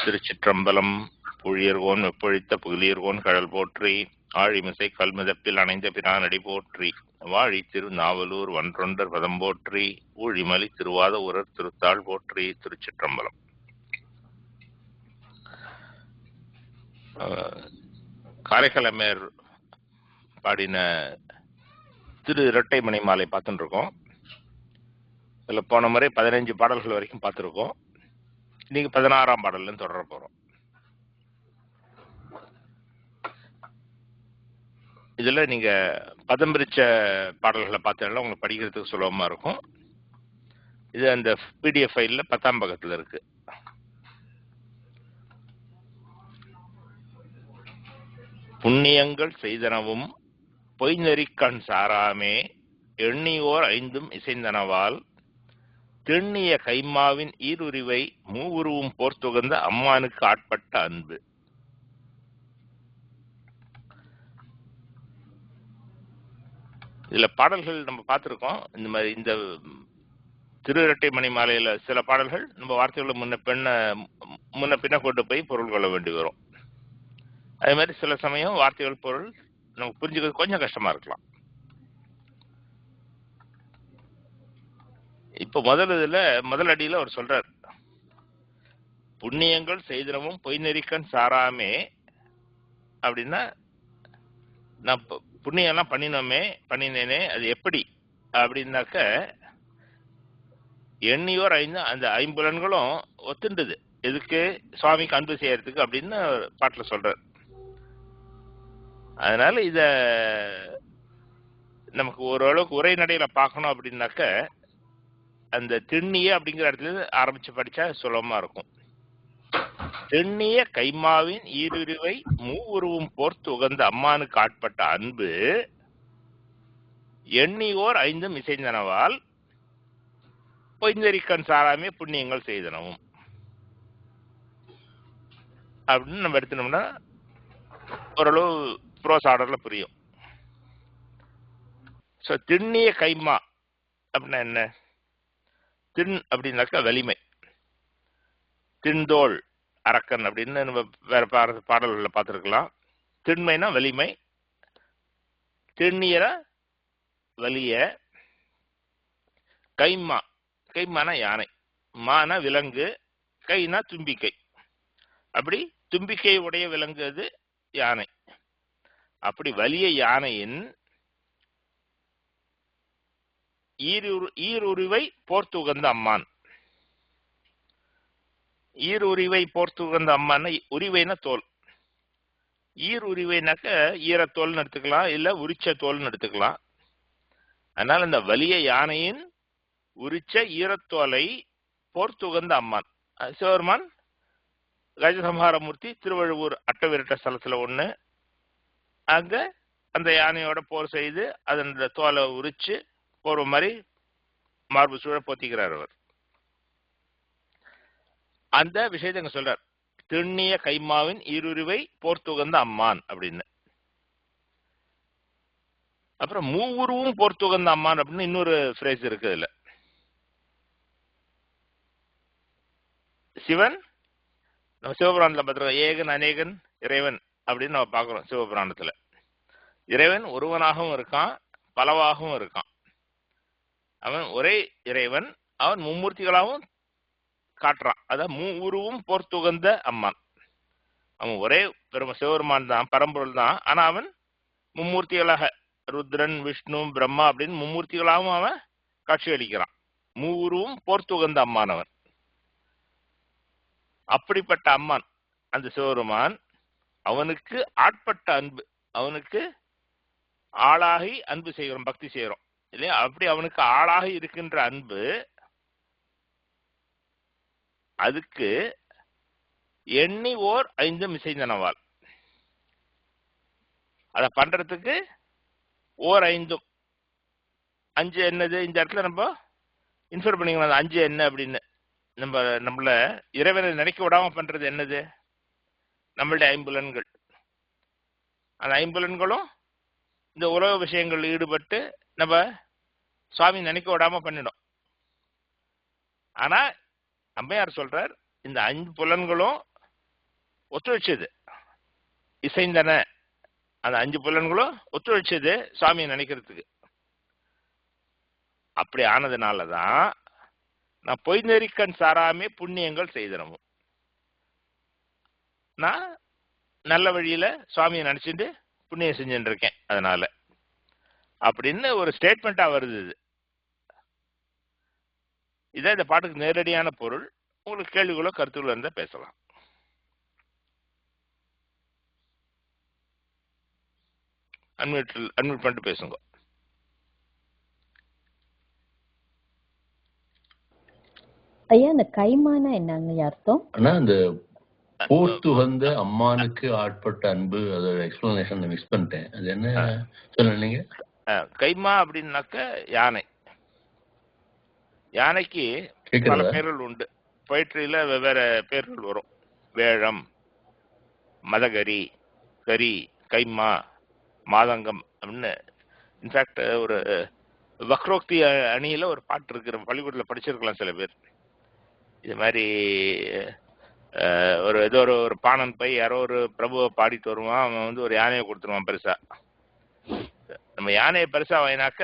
திருச்சிற்றம்பலம். புழியர்கோன் வெப்பொழித்த புகழியர்கோன் கழல் போற்றி, ஆழிமிசை கல்மிதப்பில் அணைந்த பிரானடி போற்றி, வாழி திருநாவலூர் வன்றொண்டர் பதம் போற்றி, ஊழிமலி திருவாத உரர் திருத்தாள் போற்றி. திருச்சிற்றம்பலம். காரைக்காலமேர் பாடின திரு இரட்டை மணி மாலை பார்த்துட்டு இருக்கோம். இதில் போன முறை 15 பாடல்கள் வரைக்கும் பார்த்துருக்கோம். இன்னைக்கு 16ஆம் பாடல்ல தொடர போறோம். இதுல நீங்க பதம் பிரிச்ச பாடல்களை பார்த்தீங்கன்னா உங்களுக்கு படிக்கிறதுக்கு சுலபமா இருக்கும். இது அந்த PDF ஃபைல்ல 10ஆம் பக்கத்துல இருக்கு. புண்ணியங்கள் செய்தனவும் பொய்நெறிக்கண் சாராமே, எண்ணியோர் ஐந்தும் இசைந்தனவால், தெண்ணிய கைமாவின் ஈருரிவை மூவுருவும் போர்த்துகந்த அம்மானுக்கு ஆட்பட்ட அன்பு. இதுல பாடல்கள் நம்ம பார்த்திருக்கோம். இந்த மாதிரி இந்த திரு இரட்டை மணி மாலையில சில பாடல்கள் நம்ம வார்த்தைகளை முன்ன பின்ன கொண்டு போய் பொருள் கொள்ள வேண்டி வரும். அதே மாதிரி சில சமயம் வார்த்தைகள் பொருள் நமக்கு புரிஞ்சுக்கிறது கொஞ்சம் கஷ்டமா இருக்கலாம். இப்ப முதல் அடியில அவர் சொல்றார், புண்ணியங்கள் செய்தனவும் பொய்நெறிக்கண் சாராமே அப்படின்னா, நான் புண்ணியம் எல்லாம் பண்ணினேனே அது எப்படி அப்படின்னாக்க, எண்ணியோர் அந்த ஐம்புலன்களும் ஒத்துண்டுது எதுக்கு, சுவாமிக்கு அன்பு செய்யறதுக்கு அப்படின்னு பாட்டுல சொல்றார். அதனால இத நமக்கு ஓரளவுக்கு உரைநடையில பார்க்கணும் அப்படின்னாக்க, அந்த திண்ணிய அப்படிங்கிற இடத்துல ஆரம்பிச்சு படிச்சா சுலபமா இருக்கும். தெண்ணிய கைமாவின் ஈருருவை மூவுருவும் போர்த்து உகந்த அம்மானுக்கு ஆட்பட்ட அன்பு, எண்ணியோர் ஐந்தும் இசைந்தனவால், பொய்நெறிக்கண் சாராமே புண்ணியங்கள் செய்தனவும் அப்படின்னு நம்ம எடுத்தோம்னா ஓரளவு ப்ரோஸ் ஆர்டர்ல புரியும். திண்ணிய கைமா அப்படின்னா என்ன? திண் அப்படின்னாக்கா வலிமை, திண்தோள் அரக்கன் அப்படின்னு நம்ம வேற பாடல்களை பார்த்துருக்கலாம். திண்மைனா வலிமை, திண்ணியர வலிய, கைமானா யானை, மான விலங்கு, கைனா தும்பிக்கை. அப்படி தும்பிக்கை உடைய விலங்கு அது யானை. அப்படி வலிய யானையின் ஈருருவை போர்த்து உகந்த அம்மான். ஈருரிவை போர்த்து உகந்த அம்மான், உரிவைனா தோல், ஈருரிவைனாக்க ஈரத்தோல்னு எடுத்துக்கலாம், இல்ல உரிச்ச தோல்னு எடுத்துக்கலாம். அதனால அந்த வலிய யானையின் உரிச்ச ஈரத்தோலை போர்த்துகந்த அம்மான். சிவபெருமான் கஜசம்ஹாரமூர்த்தி திருவழுவூர் அட்டவிரட்ட ஸ்தலத்துல ஒண்ணு, அங்க அந்த யானையோட போர் செய்து அதன் தோலை உரிச்சு போற மாதிரி மார்பு சூழ போத்திக்கிறார் அவர். அந்த விஷயத்தை அங்க சொல்றார், திண்ணிய கைமாவின் ஈருருவை போர்த்துகந்த அம்மான் அப்படின்னு. அப்புறம் மூவுருவும் போர்த்துகந்த அம்மான் அப்படின்னு இன்னொரு ஃப்ரேஸ் இருக்கு. இதுல சிவன், நம்ம சிவபுராணத்துல பார்த்துருக்கோம், ஏகன் அநேகன் இறைவன் அப்படின்னு நம்ம பார்க்கிறோம். சிவபுராணத்துல இறைவன் ஒருவனாகவும் இருக்கான், பலவாகவும் இருக்கான். அவன் ஒரே இறைவன், அவன் மும்மூர்த்திகளாகவும் காட்டுறான். அதான் மூவுருவும் போர்த்துகந்த அம்மான். அவன் ஒரே சிவபெருமான் தான், பரம்பொருள் தான். ஆனா அவன் மும்மூர்த்திகளாக ருத்ரன், விஷ்ணு, பிரம்மா அப்படின்னு மும்மூர்த்திகளாகவும் அவன் காட்சி அளிக்கிறான். மூவுருவும் போர்த்துகந்த அம்மானவன். அப்படிப்பட்ட அம்மான் அந்த சிவபெருமான், அவனுக்கு ஆட்பட்ட அன்பு, அவனுக்கு ஆளாகி அன்பு செய்கிறோம், பக்தி செய்கிறோம் இல்லையா? அப்படி அவனுக்கு ஆளாகி இருக்கின்ற அன்பு, அதுக்கு எண்ணி ஓர் ஐந்தும் இசைந்தனவால், அதை பண்றதுக்கு ஓர் ஐந்தும், அஞ்சு என்னது இந்த இடத்துல நம்ம இன்ஃபர் பண்ணிக்கணும். அஞ்சு என்ன அப்படின்னு நம்மள இறைவனை நினைக்க விடாம பண்றது என்னது? நம்மளுடைய ஐம்புலன்கள். அந்த ஐம்புலன்களும் இந்த உலக விஷயங்கள் ஈடுபட்டு நம்ம சுவாமி நினைக்க விடாம பண்ணிடும். ஆனா அம்மையார் சொல்றார், இந்த 5 புலன்களும் ஒத்துழைச்சது, இசைந்தன. அந்த 5 புலன்களும் ஒத்துழைச்சது சுவாமியை நினைக்கிறதுக்கு. அப்படி ஆனதுனாலதான் நான் பொய் நெறிக்கண் சாராமே புண்ணியங்கள் செய்தனமும். நான் நல்ல வழியில சுவாமியை நினைச்சிட்டு புண்ணியம் செஞ்சுட்டு இருக்கேன் அதனால அப்படின்னு ஒரு ஸ்டேட்மெண்டா வருது. இதான் இந்த பாட்டுக்கு நேரடியான பொருள். உங்களுக்கு கேள்விகளோ கருத்துக்களோ இருந்தா பேசலாம். அன்மியூட் பண்ணிட்டு பேசுங்க. ஐயா, அந்த கைமானா என்னங்க அர்த்தம்? ஆனா அந்த போர்த்து வந்த அம்மானுக்கு ஆட்பட்ட அன்பு, அதோட எக்ஸ்பிளனேஷன் மிஸ் பண்ணிட்டேன். அது என்ன சொன்னீங்க? கைமா அப்படின்னாக்க யானை. யானைக்கு பல பேர்கள் உண்டு. பொயிட்ரியில வெவ்வேறு பேர்கள் வரும். வேழம், மதகரி, கரி, கைமா, மாதங்கம் அப்படின்னு. இன்ஃபேக்ட் ஒரு வக்ரோக்தி அணியில ஒரு பாட்டு இருக்கிற பள்ளிக்கூடத்தில் படிச்சிருக்கலாம் சில பேர். இது மாதிரி ஒரு ஏதோ ஒரு பானன் பை யாரோ ஒரு பிரபுவை பாடிட்டு வருவான். அவன் வந்து ஒரு யானையை கொடுத்துருவான் பெருசா. நம்ம யானையை பெருசா வாங்கினாக்க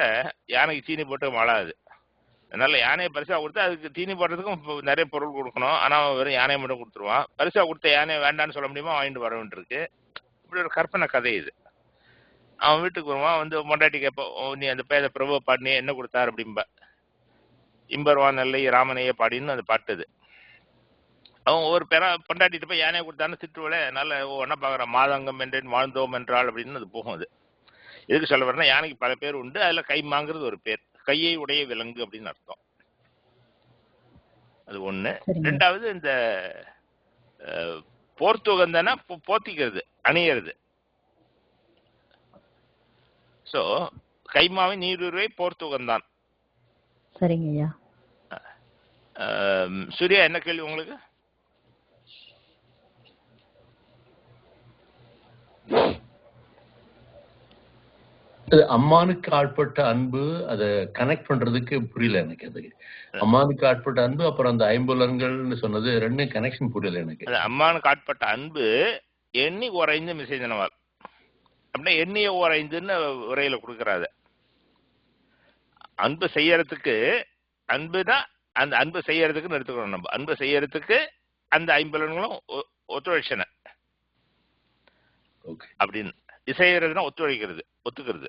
யானைக்கு தீனி போட்டு வாழாது. அதனால யானையை பெருசா கொடுத்தா அதுக்கு தீனி போடுறதுக்கும் நிறைய பொருள் கொடுக்கணும். ஆனா அவன் வெறும் யானையை மட்டும் கொடுத்துருவான். பெருசா கொடுத்த யானையை வேண்டான்னு சொல்ல முடியுமா, வாங்கிட்டு வர வேண்டியிருக்கு. இப்படி ஒரு கற்பனை கதை இது. அவன் வீட்டுக்கு வருவான், வந்து மொண்டாட்டி கேட்பான், நீ அந்த பேத பிரபுவை பாடினே என்ன கொடுத்தாரு அப்படின்பா. இம்பர்வான் நல்லை ராமனையே பாடின்னு அந்த பாட்டுது. அவன் ஒரு பேரா பொண்டாட்டிட்டு போய் யானையை கொடுத்தான்னு திட்டுவல. அதனால ஒன்னா பாக்குறான், மாதங்கம் என்றேன் வாழ்ந்தோம் என்றால் அப்படின்னு அது போகும். அது எதுக்கு சொல்ல வரேன்னா, யானைக்கு பல பேர் உண்டு. அதுல கைமாங்கிறது ஒரு பேர். கையை உடைய விலங்கு அப்படின்னு அர்த்தம். அது ஒண்ணு. ரெண்டாவது இந்த போர்த்துகந்தனா போத்திக்கிறது, அணியறது. சோ கைமாவை நீருருவை போர்த்துகந்தான். சரிங்க ஐயா. சூர்யா, என்ன கேள்வி உங்களுக்கு? அம்மானுக்கு ஆட்பட்ட அன்பு, அதை கனெக்ட் பண்றதுக்கு புரியல எனக்கு. அது அம்மானுக்கு ஆட்பட்ட அன்பு, அப்புறம் அந்த ஐம்புலன்கள்னு சொன்னது ரெண்டும் கனெக்ஷன் புரியல எனக்கு. அம்மானுக்கு ஆட்பட்ட அன்பு எண்ணி உறைந்து மிசைந்தனவாள் அப்படின்னா எண்ணிய உறைந்துன்னு உரையில கொடுக்கறாது. அன்பு செய்யறதுக்கு, அன்புதான் அந்த அன்பு செய்யறதுக்குன்னு எடுத்துக்கணும். நம்ம அன்பு செய்யறதுக்கு அந்த ஐம்புலன்களும் ஒத்துழைச்சன அப்படின்னு. இசையறதுன்னா ஒத்துழைக்கிறது, ஒத்துக்கிறது.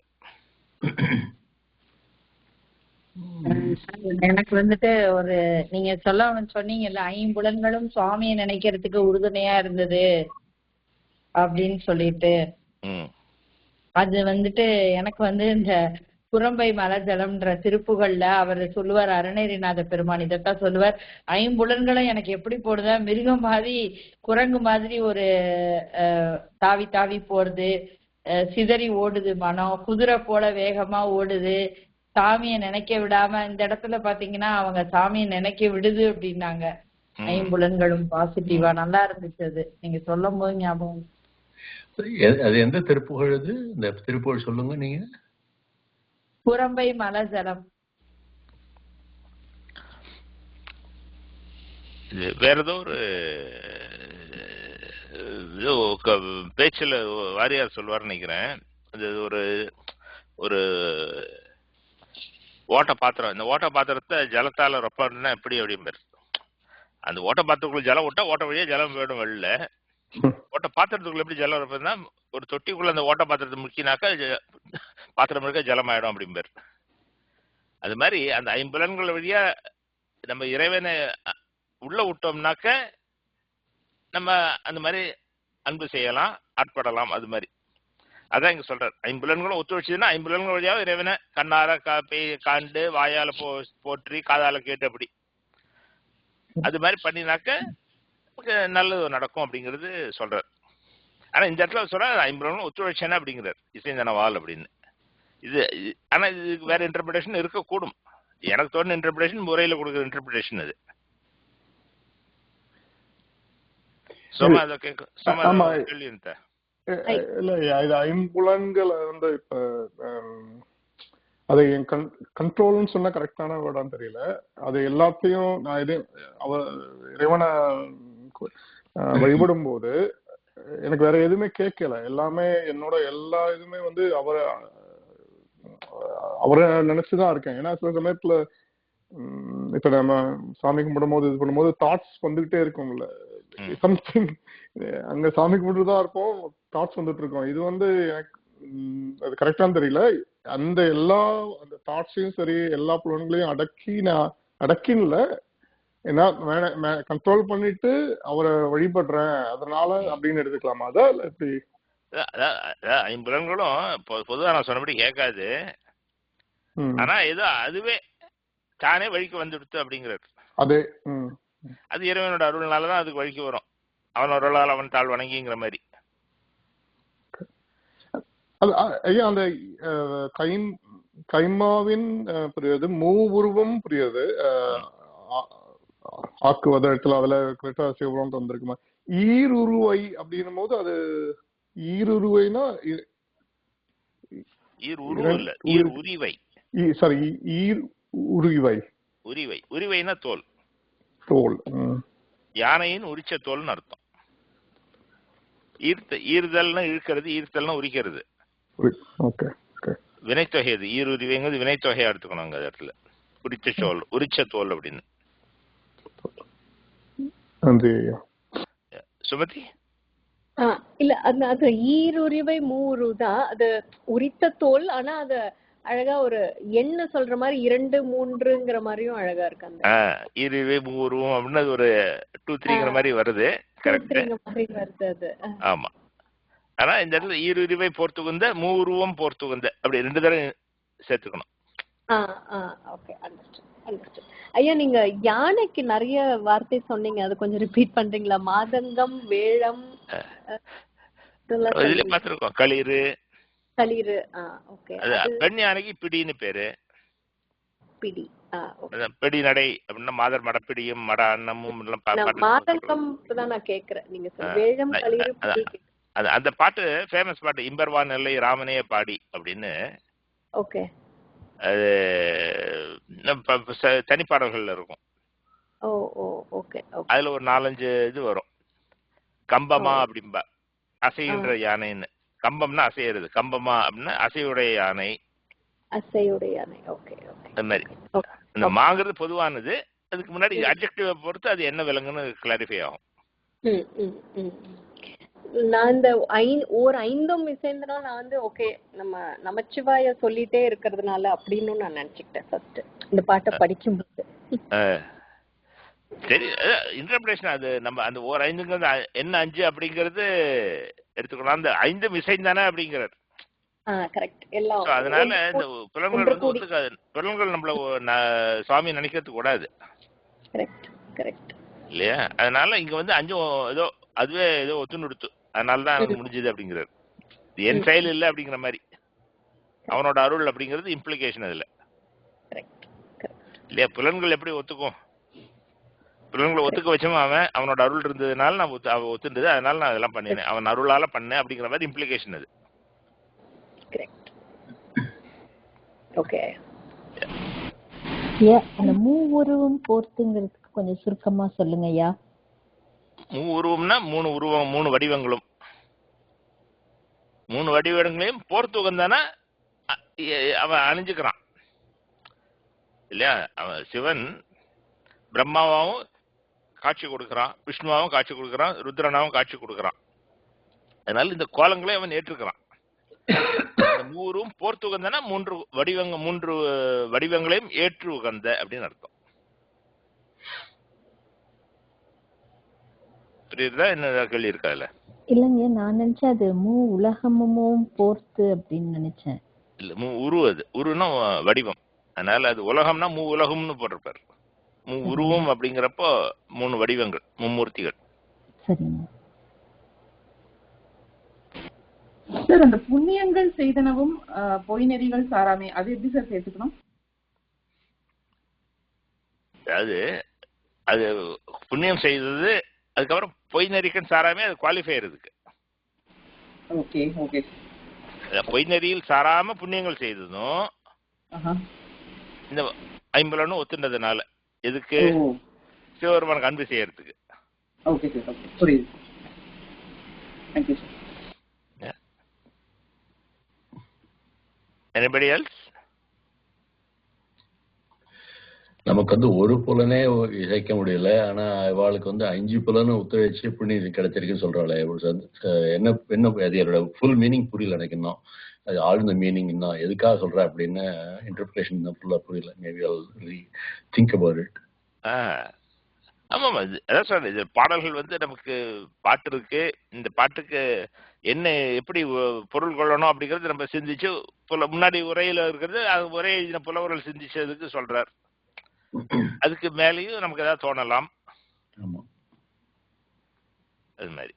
எனக்கு வந்துட்டு ஒரு நீங்க சொன்னீங்கல்ல, ஐம்புலன்களும் சுவாமியை நினைக்கிறதுக்கு உறுதுணையா இருந்தது அப்படின்னு சொல்லிட்டு, அது வந்துட்டு எனக்கு வந்து இந்த குரம்பை மலஜலம்ன்ற திருப்புகள்ல அவர் சொல்லுவார், அருணகிரிநாத பெருமான் இதத்தான் சொல்லுவார். ஐம்புலன்களும் எனக்கு எப்படி போடுதா, மிருகம் மாதிரி குரங்கு மாதிரி ஒரு தாவி தாவி போறது, சிதறி ஓடுது மனம், குதிரை போல வேகமா ஓடுது, சாமியை நினைக்க விடாம. இந்த இடத்துல பாத்தீங்கன்னா அவங்க சாமியை நினைக்க விடுது அப்படின்னாங்க. ஐம்புலன்களும் பாசிட்டிவா நல்லா இருந்துச்சு. அது நீங்க சொல்லும் போது ஞாபகம். அது எந்த திருப்புகழ்? அது இந்த திருப்புகழ் சொல்லுங்க நீங்க. குரம்பை மலஜலம். வேற ஏதோ ஒரு பேச்சுல வாரியார் சொல்வார் நினைக்கிறேன். அது ஒரு ஒரு ஓட்ட பாத்திரம். இந்த ஓட்ட பாத்திரத்தை ஜலத்தால ரொப்பா எப்படி அப்படிம்பாரு. அந்த ஓட்ட பாத்திரத்துக்குள்ள ஜலம் விட்டா ஓட்ட வழியா ஜலம் போயிடும் வெளில. ஓட்ட பாத்திரத்துக்குள்ள எப்படி ஜலம் இருப்பதுன்னா, ஒரு தொட்டிக்குள்ள அந்த ஓட்ட பாத்திரத்தை முக்கினாக்கா பாத்திரம் இருக்க ஜலம் ஆயிடும் அப்படிம்பாரு. அது மாதிரி அந்த ஐம்புலன்கள் வழியா நம்ம இறைவனை உள்ள விட்டோம்னாக்க நம்ம அந்த மாதிரி அன்பு செய்யலாம், ஆட்படலாம். அது மாதிரி அதான் இங்க சொல்றாரு. ஐம்புலன்களும் ஒத்துழைச்சதுன்னா ஐம்புலன்கள் வழியா இறைவனை கண்ணார காண்டு, வாயால போற்றி, காதால கேட்டு, அப்படி அது மாதிரி பண்ணினாக்க நல்லது நடக்கும் அப்படிங்கிறது சொல்றாரு. ஆனா இந்த இடத்துல சொல்ற ஐம்புலன்களும் ஒத்துழைச்சன அப்படிங்கிறார், இசைந்தனவாள் அப்படின்னு. இது ஆனா இதுக்கு வேற இன்டர்பிரேஷன் இருக்கக்கூடும். எனக்கு தோணுன இன்டர்பிரேஷன் முறையில கொடுக்குற இன்டர்பிரேஷன் அது. ஐம்புலன்களை வந்து இப்ப அது கண்ட்ரோல்னு சொன்னா கரெக்டான வேர்டான்னு தெரியல. அது எல்லாத்தையும் நான் இறைவனை வழிபடும் போது எனக்கு வேற எதுவுமே கேட்கல. எல்லாமே என்னோட எல்லா இதுவுமே வந்து அவரை நினைச்சுதான் இருக்கேன். ஏன்னா சில சமயத்துல இப்ப நம்ம சாமி கும்பிடும் போது இது பண்ணும்போது தாட்ஸ் வந்துகிட்டே இருக்கும்ல, சம்திங் அங்க சாமி கும்பிட்டுதான் இருப்போம், தாட்ஸ் வந்துட்டு இருக்கோம். இது வந்து எனக்கு அது கரெக்டான்னு தெரியல. அந்த அந்த தாட்ஸையும் சரி எல்லா புலன்களையும் அடக்கின்ல ஏன்னா கண்ட்ரோல் பண்ணிட்டு அவரை வழிபடுறேன் அதனால அப்படின்னு எடுத்துக்கலாமா? அதான் இல்ல எப்படி? ஐம்புலன்களும் பொதுவா நான் சொன்னபடி கேட்காது. ஆனா ஏதோ அதுவே தானே வழிக்கு வந்துடுத்து அப்படிங்கிறது. அது இறைவனோட அருள்னாலதான் அதுக்கு வழிக்கு வரும். அவன் அருளால் அவன் தாழ் வணங்கிங்கிற மாதிரி. ஐயா அந்த கைமாவின் புரியுது, மூவுருவம் புரியுது, ஆக்குவத இடத்துல அதுல கரெக்டா சிவபுரம் வந்திருக்குமா? ஈருருவை அப்படின்னும் போது அது ஈருருவைனா சாரி உரிவை. உரிவைனா தோல். தோல் யானையின் உரிச்ச தோல்னு அர்த்தம். ஈர்தல்னா இழுக்கிறது, ஈர்த்தல்னா உரிக்கிறது. வினைத்தொகை அது. ஈருரிவைங்கிறது வினைத்தொகையா எடுத்துக்கணும் அந்த இடத்துல. உரிச்ச தோல் அப்படின்னு. சுமதி இல்ல அது ஈருரிவை மூருதான், அது உரித்த தோல். ஆனா அது அழகா ஒரு எண்ணெய் சொல்ற மாதிரி 2, 3ங்கிற மாதிரியும் அழகா இருக்கு. அந்த ஈருரிவை மூருவம் அப்படின்னு ஒரு 2, 3ங்கிற மாதிரி வருது. கரெக்ட் வருது அது. ஆமா. ஆனா இந்த இடத்துல ஈருரிவை போர்த்துகுந்த மூருவம் போர்த்துகுந்த அப்படி 2 தடவை சேர்த்துக்கணும். ஐயா நீங்க யானைக்கு நிறைய வார்த்தை சொன்னீங்க, அது கொஞ்சம் ரிப்பீட் பண்றீங்களா? மாதங்கம், வேழம், இதுல பாத்துருக்கோம். களிறு. பெண் யானைக்கு பிடின்னு பேரு. பிடி. பிடி நடை அப்படின்னா மாதர் மடப்பிடியும் மட அன்னமும் மாதங்கம் நான் கேக்குறேன். நீங்க வேழம், களிறு, அந்த பாட்டு ஃபேமஸ் பாட்டு, இம்பர்வான் நெல்லை ராமனே பாடி அப்படின்னு. ஓகே. அது தனிப்பாடல்கள்ல இருக்கும். அதுல ஒரு 4-5 இது வரும். கம்பமா அப்படின்பா, அசைகின்ற யானைன்னு. கம்பம்னா அசையிறது, கம்பமா அப்படின்னா அசையுடைய யானை. அந்த மாதிரி இந்த மாங்கிறது பொதுவானது. அதுக்கு முன்னாடி அட்ஜெக்டிவ் பொறுத்து அது என்ன விலங்குன்னு கிளாரிஃபை ஆகும். நான் இந்த ஒரு 5ம் இசைந்தனா நான் வந்து ஓகே நம்ம நமச்சிவாய சொல்லிட்டே இருக்கிறதுனால அப்படின்னு நான் நினைச்சுக்கிட்டேன் ஃபர்ஸ்ட் இந்த பாட்டை படிக்கும்போது. சரி, இன்டர்பிரேஷன் அது. நம்ம அந்த ஒரு 5ங்கிறது என்ன 5 அப்படிங்கிறது எடுத்துக்கலாம். அந்த 5ம் இசைந்தானே அப்படிங்கிறது. கரெக்ட். எல்லாம் அதனால இந்த புலன்கள் வந்து ஒத்துக்காது. புலன்கள் நம்மள சுவாமி நினைக்கிறதுக்கு கூடாது. கரெக்ட் இல்லையா? அதனால இங்க வந்து 5ம் ஏதோ அதுவே ஏதோ ஒத்துன்னு கொடுத்து, அதனாலதான் எனக்கு முடிஞ்சது அப்படிங்கிறது. என் செயல் இல்லை அப்படிங்கிற மாதிரி அவனோட அருள் அப்படிங்கிறது இம்ப்ளிகேஷன் அதுல இல்லையா? புலன்கள் எப்படி ஒத்துக்கும்? புலன்களை ஒத்துக்க வச்சோம். அவனோட அருள் இருந்ததுனால நான் ஒத்துண்டது, அதனால நான் அதெல்லாம் பண்ணினேன், அவன் அருளால பண்ணேன் அப்படிங்கிற மாதிரி இம்ப்ளிகேஷன் அது. அந்த மூவுருவம் போர்த்துங்கிறதுக்கு கொஞ்சம் சுருக்கமா சொல்லுங்க ஐயா. மூவுருவம்னா 3 உருவம், 3 வடிவங்களும். 3 வடிவங்களையும் போர்த்துகந்தானா அவன் அணிஞ்சுக்கிறான் இல்லையா? அவன் சிவன் பிரம்மாவும் காட்சி கொடுக்கறான், விஷ்ணுவாவும் காட்சி கொடுக்கறான், ருத்ரனாவும் காட்சி கொடுக்கறான். அதனால இந்த கோலங்களை அவன் ஏற்றுக்கிறான். இந்த 3ம் போர்த்துகந்தனா 3 வடிவங்களையும் ஏற்று உகந்த அப்படின்னு அர்த்தம். புரியுதா? என்ன கேள்வி இருக்கா? இல்லங்க, நான் நினைச்சேன் அது உலகமும் போர்த்து அப்படின்னு நினைச்சேன். இல்ல, அது உருன்னா வடிவம். அதனால அது உலகம்னா உலகம்னு போட்டிருப்பாரு. உருவம் அப்படிங்கிறப்போ 3 வடிவங்கள், மும்மூர்த்திகள். சரிங்க சார். அந்த புண்ணியங்கள் செய்தனவும் பொய் நெறிகள் சாராமே, அது எப்படி சார் சேர்த்துக்கணும்? அதாவது அது புண்ணியம் செய்தது, அதுக்கப்புறம் பொய் நெறிகள் சாராமே அது குவாலிஃபை இருக்கு. பொய் நெறியில் சாராம புண்ணியங்கள் செய்ததும் இந்த 50 ஒத்துண்டதுனால எதுக்கு? சிவபெருமானுக்கு அன்பு செய்யறதுக்கு. தேங்க்யூ. Anybody else? நமக்கு ஒரு புலனே இசைக்க முடியல. ஆனா இவாளுக்கு 5 புலனும் ஒத்துழைச்சு புண்ணியம் கிடைச்சிருக்குன்னு சொல்றாளே. என்ன என்ன அது என்னோட ஃபுல் மீனிங் புரியல எனக்கு இன்னும். அது ஆழ்ந்த மீனிங் இன்னும் எதுக்காக சொல்ற அப்படின்னு இன்டர்பிரேஷன் ஃபுல்லா புரியல. Maybe I think about it. ஆமாம், அதான் சொல்றேன். இது பாடல்கள் நமக்கு பாட்டு இருக்கு. இந்த பாட்டுக்கு என்ன எப்படி பொருள் கொள்ளணும் அப்படிங்கறது நம்ம சிந்திச்சு முன்னாடி உரையில இருக்கிறது ஒரே புலவர்கள் சிந்திச்சதுக்கு சொல்றார். அதுக்கு மேலேயும் நமக்கு ஏதாவது தோணலாம். அது மாதிரி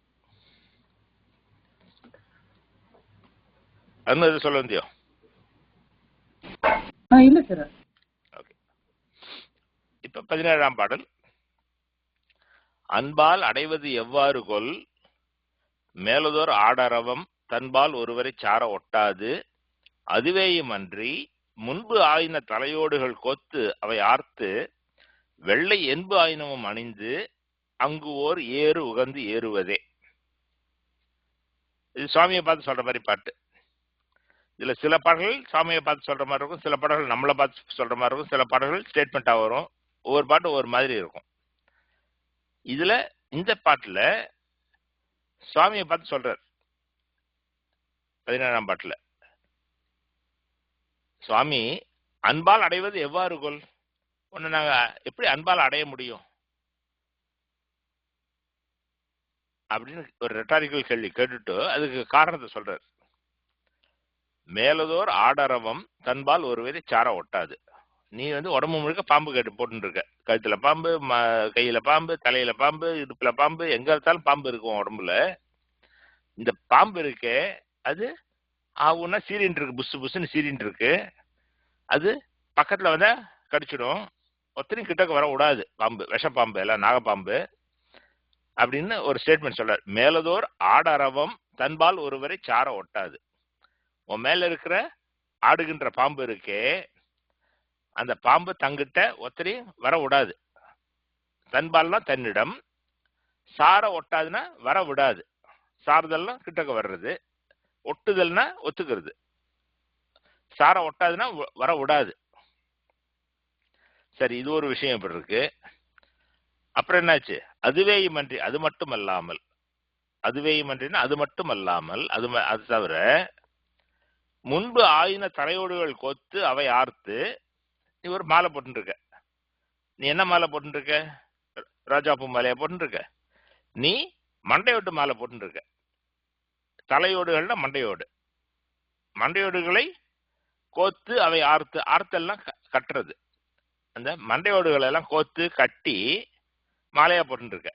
அது சொல்ல வந்தியோ? இல்ல சார். ஓகே, இப்ப 17ஆம் பாடல். அன்பால் அடைவது எவ்வாறு கொல், மேலதோர் ஆடரவம் தன்பால் ஒருவரை சார ஒட்டாது, அதுவேயும் அன்றி முன்பு ஆயின தலையோடுகள் கோத்து அவை ஆர்த்து, வெள்ளை என்பு ஆயினமும் அணிந்து அங்கு ஓர் ஏறு உகந்து ஏறுவதே. இது சுவாமியை பார்த்து சொல்ற மாதிரி பாட்டு. இதுல சில பாடல்கள் சாமியை பார்த்து சொல்ற மாதிரி இருக்கும், சில பாடல்கள் நம்மளை பார்த்து சொல்ற மாதிரி இருக்கும், சில பாடல்கள் ஸ்டேட்மெண்டா வரும். ஒவ்வொரு பாட்டு ஒரு மாதிரி இருக்கும். இதுல இந்த பாட்டுல சுவாமியை பார்த்து சொல்றார். 17ஆம் பாட்டுல சுவாமி அன்பால் அடைவது எவ்வாறு கொல், ஒன்னு நாங்க எப்படி அன்பால் அடைய முடியும் அப்படின்னு ஒரு ரெட்டாரிக்கல் கேள்வி கேட்டுட்டு அதுக்கு காரணத்தை சொல்றார். மேலதோர் ஆடரவம் தன்பால் ஒருவரை சார ஒட்டாது. நீ உடம்பு முழுக்க பாம்பு கட்டு போட்டு இருக்க. கழுத்துல பாம்பு, கையில பாம்பு, தலையில பாம்பு, இடுப்புல பாம்பு, எங்க இருந்தாலும் பாம்பு இருக்கும் உடம்புல. இந்த பாம்பு இருக்கே அது ஆகுன்னா சீரின் இருக்கு, புசு புசுன்னு சீரின் இருக்கு. அது பக்கத்துல கடிச்சிடும். ஒத்தனையும் கிட்டக்கு வர விடாது. பாம்பு விஷப்பாம்பு எல்லாம் நாகப்பாம்பு அப்படின்னு ஒரு ஸ்டேட்மெண்ட் சொல்றார். மேலதோர் ஆடரவம் தன்பால் ஒருவரை சார ஒட்டாது. உன் மேல இருக்கிற ஆடுகின்ற பாம்பு இருக்கே, அந்த பாம்பு தங்கிட்ட ஒத்தனையும் வர விடாது. தன்பால்னா தன்னிடம், சார ஒட்டாதுன்னா வர விடாது. சாறுதல்னா கிட்டக்க வர்றது, ஒட்டுதல்னா ஒத்துக்கிறது. சார ஒட்டாதுன்னா வர விடாது. சரி, இது ஒரு விஷயம் இப்படி இருக்கு. அப்புறம் என்னாச்சு? அதுவேயுமன்றி, அது மட்டும் அல்லாமல், அதுவேயுமன்றின்னா அது மட்டும் அல்லாமல், அது தவிர முன்பு ஆயின தலையோடுகள் கொத்து அவை ஆர்த்து. நீ ஒரு மாலை போட்டுருக்க. நீ என்ன மாலை போட்டுருக்க? ராஜாப்பூ மாலையா போட்டுருக்க. நீ மண்டையோட்டு மாலை போட்டுருக்க. தலையோடுகள்னா மண்டையோடு. மண்டையோடுகளை கோத்து அவை ஆர்த்து. ஆர்த்தெல்லாம் கட்டுறது. அந்த மண்டையோடுகளை எல்லாம் கோத்து கட்டி மாலையா போட்டுருக்க.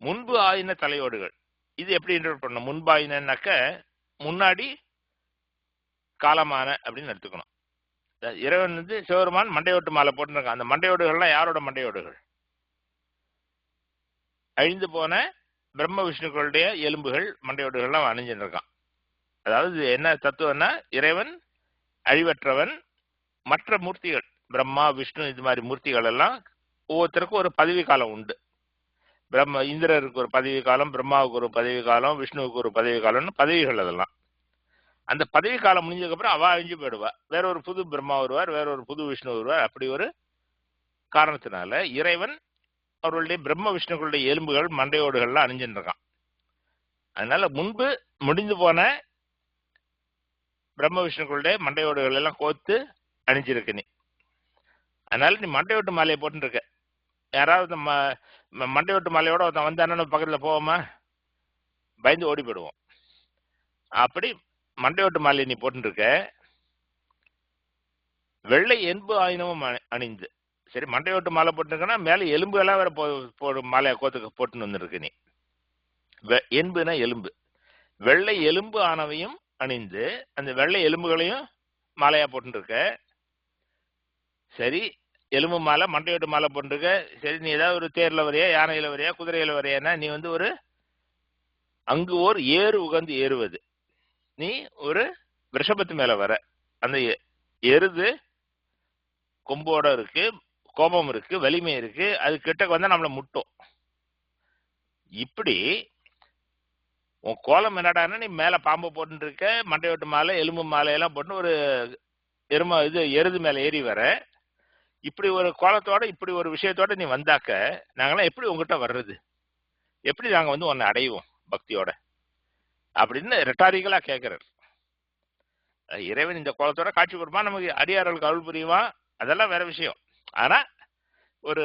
முன்பு ஆயின தலையோடுகள், இது எப்படி இன்டர்பிரட் பண்ணணும்? முன்பு ஆயினாக்க முன்னாடி காலமான அப்படின்னு எடுத்துக்கணும். இறைவன் சிவருமான் மண்டையோட்டு மாலை போட்டுருக்கான். அந்த மண்டையோடுகள்லாம் யாரோட மண்டையோடுகள்? அழிந்து போன பிரம்ம விஷ்ணுக்களுடைய எலும்புகள் மண்டையோடுகள்லாம் அணிஞ்சுட்டு இருக்கான். அதாவது என்ன தத்துவம்னா, இறைவன் அழிவற்றவன். மற்ற மூர்த்திகள் பிரம்மா விஷ்ணு இது மாதிரி மூர்த்திகள் எல்லாம் ஒவ்வொருத்தருக்கும் ஒரு பதவி காலம் உண்டு. இந்திரருக்கு ஒரு பதவி காலம், பிரம்மாவுக்கு ஒரு பதவி காலம், விஷ்ணுவுக்கு ஒரு பதவி காலம்னு பதவிகள். அதெல்லாம் அந்த பதவி காலம் முடிஞ்சதுக்கு அப்புறம் அவ அழிஞ்சு போயிடுவா. வேற ஒரு புது பிரம்மா வருவார், வேற ஒரு புது விஷ்ணு வருவார். அப்படி ஒரு காரணத்தினால இறைவன் அவர்களுடைய பிரம்ம விஷ்ணுக்களுடைய எலும்புகள் மண்டையோடுகள்லாம் அணிஞ்சுட்டு இருக்கான். அதனால முன்பு முடிந்து போன பிரம்ம விஷ்ணுக்களுடைய மண்டையோடுகள் எல்லாம் கோத்து அணிஞ்சிருக்கு நீ. அதனால நீ மண்டையோட்டு மாலையை போட்டு இருக்க. யாராவது மண்டையோட்டு மாலையோட ஒருத்தன் வந்தானு பக்கத்துல போவோமா? பயந்து ஓடி போயிடுவோம். அப்படி மண்டையோட்டு மாலையை நீ போட்டு இருக்க. வெள்ளை என்பு ஆயினமும் அணிந்து. சரி, மண்டையோட்டு மாலை போட்டுருக்கனா மேல எலும்பு எல்லாம் வேற மாலையை கோத்துக்கு போட்டுன்னு வந்துருக்கு நீ. என்புனா எலும்பு. வெள்ளை எலும்பு ஆனவையும் அணிந்து அந்த வெள்ளை எலும்புகளையும் மாலையா போட்டுருக்க. சரி, எலும்பு மாலை மண்டையோட்டு மாலை போட்டுருக்க. சரி, நீ ஏதாவது ஒரு தேர்ல வரையா, யானையில வரையா, குதிரையில வரையானா நீ ஒரு அங்கு ஓர் ஏறு உகந்து ஏறுவது. நீ ஒரு ரிஷபத்து மேல வர. அந்த எருது கொம்போட இருக்கு, கோபம் இருக்கு, வலிமை இருக்கு. அது கிட்ட வந்தா நம்மளை முட்டும். இப்படி உன் கோலம் என்னடான்னா நீ மேல பாம்பு போட்டு இருக்க, மண்டையோட்டு மாலை எலும்பு மாலையெல்லாம் போட்டு ஒரு எருது மேல ஏறி வர, இப்படி ஒரு கோலத்தோட இப்படி ஒரு விஷயத்தோட நீ வந்தாக்க நாங்களாம் எப்படி உங்ககிட்ட வர்றது, எப்படி நாங்க வந்து உன்னை அடைவோம் பக்தியோட அப்படின்னு ரெட்டாரிக்கலா கேட்கிறார். இறைவன் இந்த கோலத்தோட காட்சி கொடுப்பான், நமக்கு அடியார்களுக்கு அருள் புரியுவான், அதெல்லாம் வேற விஷயம். ஆனா ஒரு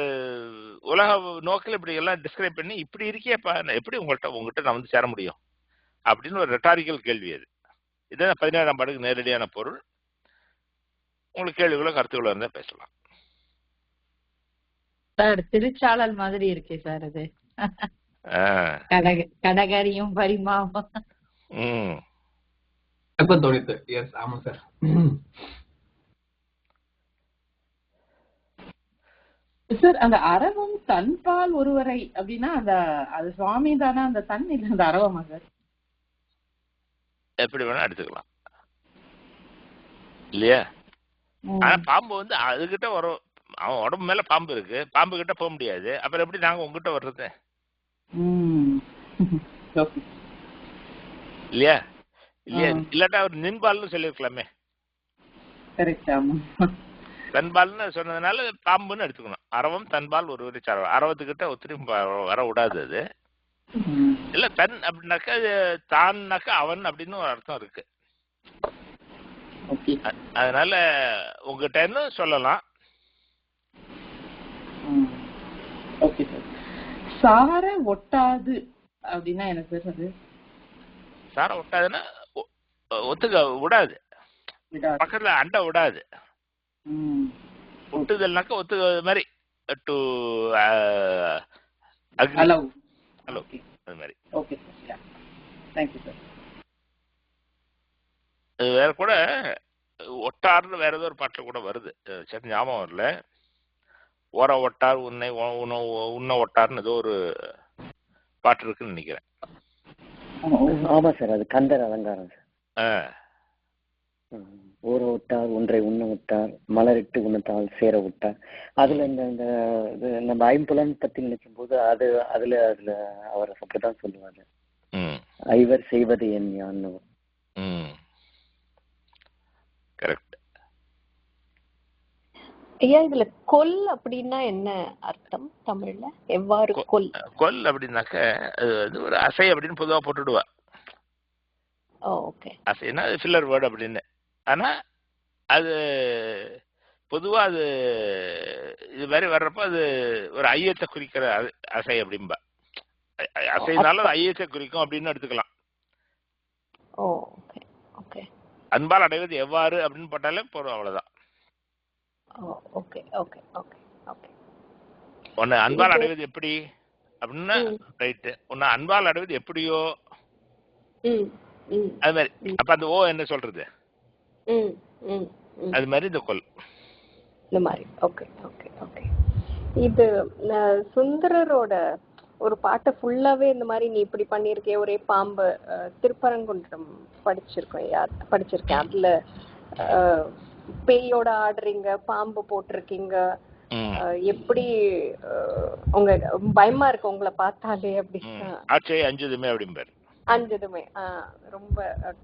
உலக நோக்கில் இப்படி எல்லாம் டிஸ்கிரைப் பண்ணி இப்படி இருக்கியப்பா எப்படி உங்ககிட்ட நான் வந்து சேர முடியும் அப்படின்னு ஒரு ரெட்டாரிக்கல் கேள்வி அது. இதுதான் 17ஆம் பாட்டுக்கு நேரடியான பொருள். உங்களுக்கு கேள்விகளோ கருத்துக்களோ இருந்தா பேசலாம். சார் திருச்சாளல் மாதிரி இருக்கே சார் அது. கடகரியும் பரிமாவும். தோணித்து. எஸ், ஆமா சார். சார் அந்த அரவம் தன்பால் ஒருவரை அப்படின்னா அது சுவாமி தானே அந்த தன் இல்ல அந்த அரவமா சார்? எப்படி வேணா எடுத்துக்கலாம் இல்லையா? ஆனா பாம்பு வந்து அதுகிட்ட வரும், அவன் உடம்பு மேல பாம்பு இருக்கு, பாம்பு கிட்ட போக முடியாது, அப்புறம் எப்படி நாங்க உங்ககிட்ட வர்றது இல்லையா? இல்லையா? இல்லாட்டா அவர் நின்பால்னு சொல்லிருக்கலாமே. தன்பால்னு சொன்னதுனால பாம்புன்னு எடுத்துக்கணும். அரவம் தன்பால் ஒரு சாரம், அரவத்துக்கிட்ட ஒத்திரி வர விடாது அது இல்ல. தன் அப்படின்னாக்கா அது தான்னாக்கா அவன் அப்படின்னு ஒரு அர்த்தம் இருக்கு. அதனால உங்ககிட்ட சொல்லலாம். சார ஒட்டாது அப்படின்னா என்ன சார் அது? சார ஒட்டாதுன்னா ஒத்துக்க விடாது, பக்கத்துல அண்டை விடாது. ஒட்டுதல்னாக்க ஒத்துக்க மாதிரி டு ஹலோ அது மாதிரி. வேற கூட ஒட்டார்னு வேற ஏதோ ஒரு பாட்டுல கூட வருது, சரி ஞாபகம் வரல. ஓர ஒட்டார் உன்னை ஒட்டார்னு ஏதோ ஒரு பாட்டு இருக்குன்னு நினைக்கிறேன். ஆமா சார், அது கந்தர் அலங்காரம் சார். ஊற விட்டார் ஒன்றை உண்ண விட்டார், மலரிட்டு உண்ணத்தால் சேர விட்டார். அதுல இந்த நம்ம ஐம்புலன் பத்தி நினைக்கும் போது அதுல அவர் அப்படிதான் சொல்லுவாரு, ஐவர் செய்வது என் யான்னு. ஐயா இதுல கொல் அப்படின்னா என்ன அர்த்தம் தமிழ்ல? எவ்வாறு கொல்? கொல் அப்படின்னாக்க அது ஒரு அசை அப்படின்னு பொதுவா போட்டுடுவா. அசைன்னா அது ஃபில்லர் வேர்டு அப்படின்னு. ஆனா அது பொதுவா அது இது மாதிரி வர்றப்ப அது ஒரு ஐயத்தை குறிக்கிற அசை அப்படின்பா. அசைனால அது ஐயத்தை குறிக்கும் அப்படின்னு எடுத்துக்கலாம். அன்பால் அடைவது எவ்வாறு அப்படின்னு போட்டாலே போறோம், அவ்வளவுதான். உன்னை அன்பால் அடைவது எப்படி அப்படின்னா ரைட்டு, உன்னை அன்பால் அடைவது எப்படியோ அது மாதிரி. அப்ப அந்த ஓ என்ன சொல்றது, அது மாதிரி இந்த கொல் இந்த மாதிரி. இது சுந்தரரோட ஒரு பாட்டை ஃபுல்லாவே இந்த மாதிரி நீ இப்படி பண்ணிருக்கே, ஒரே பாம்பு, திருப்பரங்குன்றம் படிச்சிருக்கேன். அதுல பேயோட ஆடுறீங்க, பாம்பு போட்டிருக்கீங்க, எப்படி உங்க பயமா இருக்கு உங்களை பார்த்தாலே அப்படின்னு. அஞ்சதுமே அப்படிம்பாரு. அஞ்சதுமே ரொம்ப